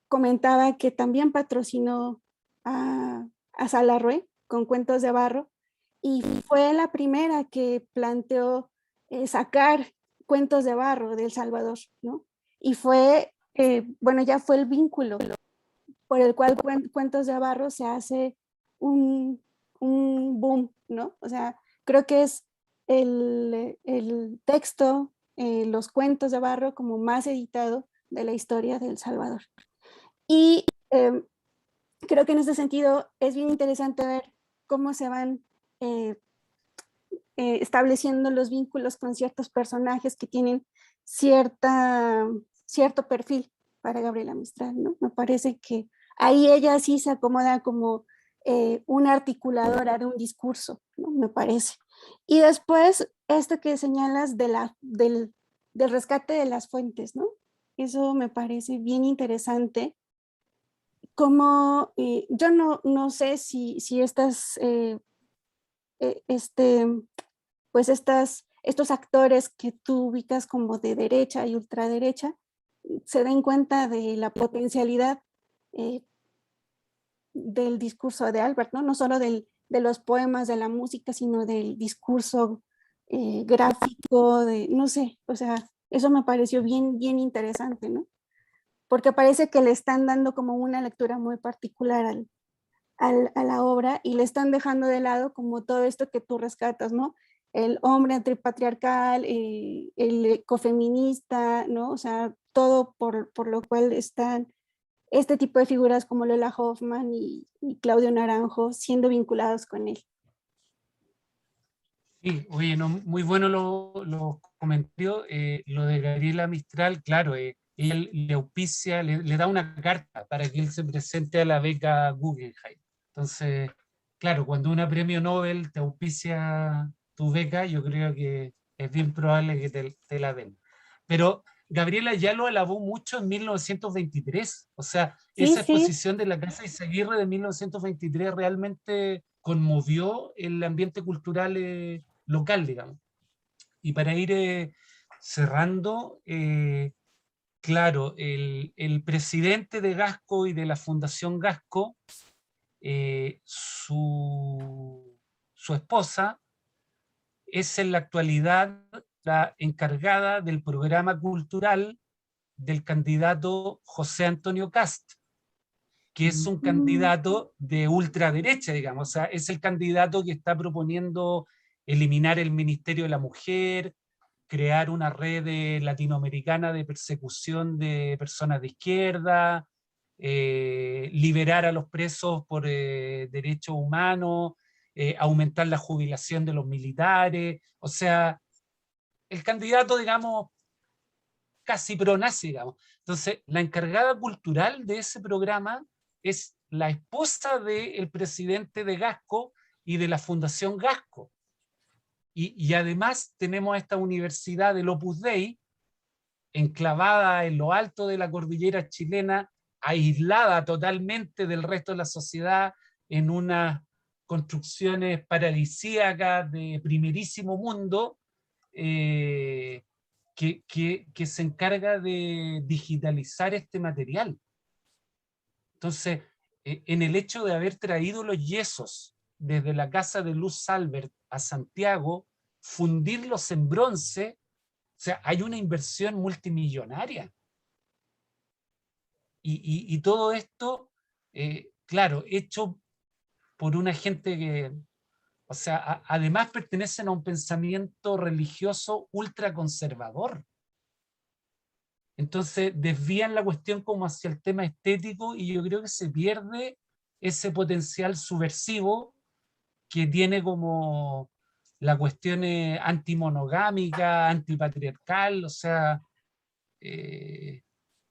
comentaba que también patrocinó a Salarrué con Cuentos de Barro, y fue la primera que planteó sacar Cuentos de Barro de El Salvador, ¿no? Y fue, bueno, ya fue el vínculo por el cual Cuentos de Barro se hace un boom, ¿no? O sea, creo que es el texto, los Cuentos de Barro como más editado de la historia de El Salvador. Y creo que en ese sentido es bien interesante ver cómo se van estableciendo los vínculos con ciertos personajes que tienen cierto perfil para Gabriela Mistral, ¿no? Me parece que ahí ella sí se acomoda como una articuladora de un discurso, ¿no? Me parece. Y después, esto que señalas del rescate de las fuentes, ¿no? Eso me parece bien interesante. Como yo no sé si estas pues estos actores que tú ubicas como de derecha y ultraderecha se den cuenta de la potencialidad del discurso de Albert, ¿no? No solo de los poemas, de la música, sino del discurso gráfico, no sé, o sea, eso me pareció bien interesante, ¿no? Porque parece que le están dando como una lectura muy particular a la obra y le están dejando de lado como todo esto que tú rescatas, ¿no? El hombre antipatriarcal, el ecofeminista, ¿no? O sea, todo por lo cual están este tipo de figuras como Lola Hoffman y Claudio Naranjo siendo vinculados con él. Sí, oye, no, muy bueno los comentarios. Lo de Gabriela Mistral, claro, ella le auspicia, le da una carta para que él se presente a la beca Guggenheim. Entonces, claro, cuando una premio Nobel te auspicia tu beca, yo creo que es bien probable que te la den. Pero Gabriela ya lo alabó mucho en 1923, o sea, Sí, esa sí. exposición de la Casa Izaguirre de 1923 realmente conmovió el ambiente cultural local, digamos. Y para ir cerrando, claro, el presidente de Gasco y de la Fundación Gasco, su esposa es en la actualidad la encargada del programa cultural del candidato José Antonio Kast, que es un candidato de ultraderecha, digamos, o sea, es el candidato que está proponiendo eliminar el Ministerio de la Mujer, crear una red latinoamericana de persecución de personas de izquierda, liberar a los presos por derechos humanos, aumentar la jubilación de los militares, o sea, el candidato, digamos, casi pro-nazi, digamos. Entonces, la encargada cultural de ese programa es la esposa del presidente de Gasco y de la Fundación Gasco. Y además tenemos esta universidad del Opus Dei, enclavada en lo alto de la cordillera chilena, aislada totalmente del resto de la sociedad, en unas construcciones paradisíacas de primerísimo mundo, que se encarga de digitalizar este material. Entonces, en el hecho de haber traído los yesos desde la casa de Luz Salbert a Santiago, fundirlos en bronce, o sea, hay una inversión multimillonaria. Y todo esto, claro, hecho por una gente que, o sea, además pertenecen a un pensamiento religioso ultraconservador. Entonces desvían la cuestión como hacia el tema estético, y yo creo que se pierde ese potencial subversivo que tiene como la cuestión antimonogámica, antipatriarcal, o sea, no sé.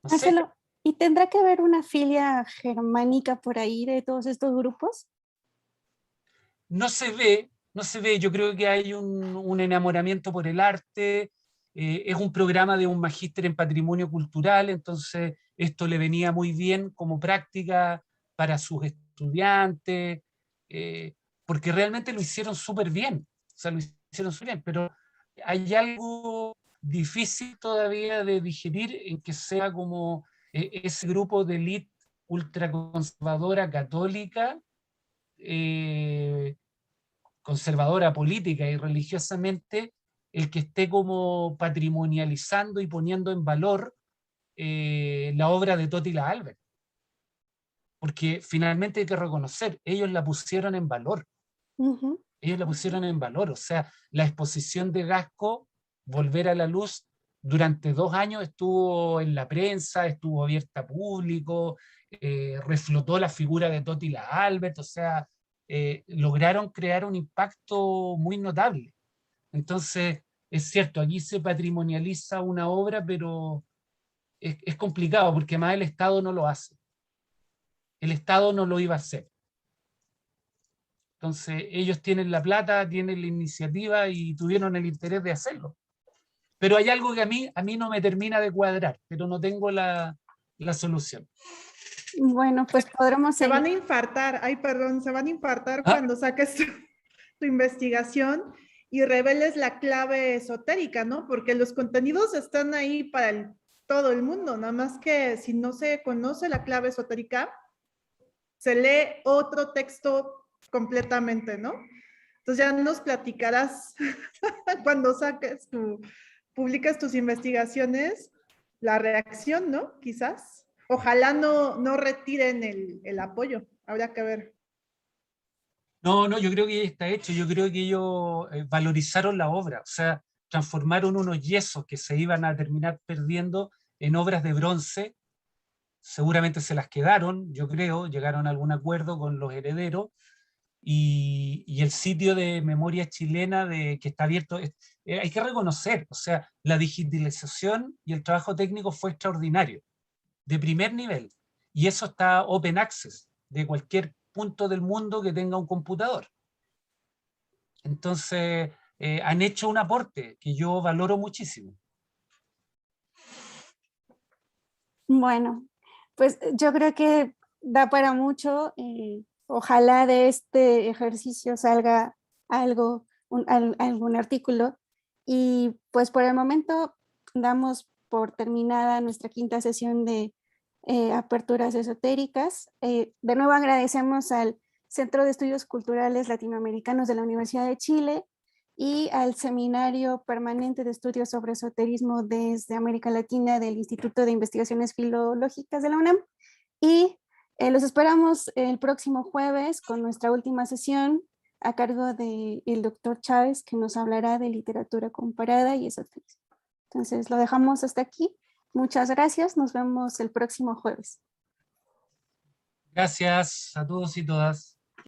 Marcelo, ¿y tendrá que haber una filia germánica por ahí de todos estos grupos? No se ve, yo creo que hay un enamoramiento por el arte, es un programa de un magíster en patrimonio cultural, entonces esto le venía muy bien como práctica para sus estudiantes, porque realmente lo hicieron súper bien, o sea, lo hicieron súper bien, pero hay algo difícil todavía de digerir en que sea como ese grupo de élite ultraconservadora católica, conservadora política y religiosamente, el que esté como patrimonializando y poniendo en valor la obra de Totila Albert. Porque finalmente hay que reconocer, ellos la pusieron en valor. Ellos la pusieron en valor. O sea, la exposición de Gasco, Volver a la Luz, durante 2 años estuvo en la prensa, estuvo abierta a público, reflotó la figura de Totila Albert, o sea, lograron crear un impacto muy notable. Entonces, es cierto, aquí se patrimonializa una obra, pero es complicado porque además el Estado no lo hace. El Estado no lo iba a hacer. Entonces, ellos tienen la plata, tienen la iniciativa y tuvieron el interés de hacerlo. Pero hay algo que a mí no me termina de cuadrar, pero no tengo la solución. Bueno, pues podremos Se seguir. van a infartar, ay, perdón, se van a infartar cuando saques tu investigación y reveles la clave esotérica, ¿no? Porque los contenidos están ahí para todo el mundo, nada más que si no se conoce la clave esotérica, se lee otro texto completamente, ¿no? Entonces ya nos platicarás cuando publicas tus investigaciones, la reacción, ¿no? Quizás. Ojalá no retiren el apoyo, habría que ver. No, yo creo que ya está hecho, yo creo que ellos valorizaron la obra, o sea, transformaron unos yesos que se iban a terminar perdiendo en obras de bronce, seguramente se las quedaron, yo creo, llegaron a algún acuerdo con los herederos, y el sitio de memoria chilena que está abierto, hay que reconocer, o sea, la digitalización y el trabajo técnico fue extraordinario, de primer nivel, y eso está open access, de cualquier punto del mundo que tenga un computador. Entonces, han hecho un aporte que yo valoro muchísimo. Bueno, pues yo creo que da para mucho. Ojalá de este ejercicio salga algo, algún artículo. Y pues por el momento damos por terminada nuestra 5ª sesión de aperturas esotéricas. De nuevo agradecemos al Centro de Estudios Culturales Latinoamericanos de la Universidad de Chile y al Seminario Permanente de Estudios sobre Esoterismo desde América Latina del Instituto de Investigaciones Filológicas de la UNAM. Y los esperamos el próximo jueves con nuestra última sesión a cargo del doctor Chávez, que nos hablará de literatura comparada y esoterismo. Entonces lo dejamos hasta aquí. Muchas gracias. Nos vemos el próximo jueves. Gracias a todos y todas.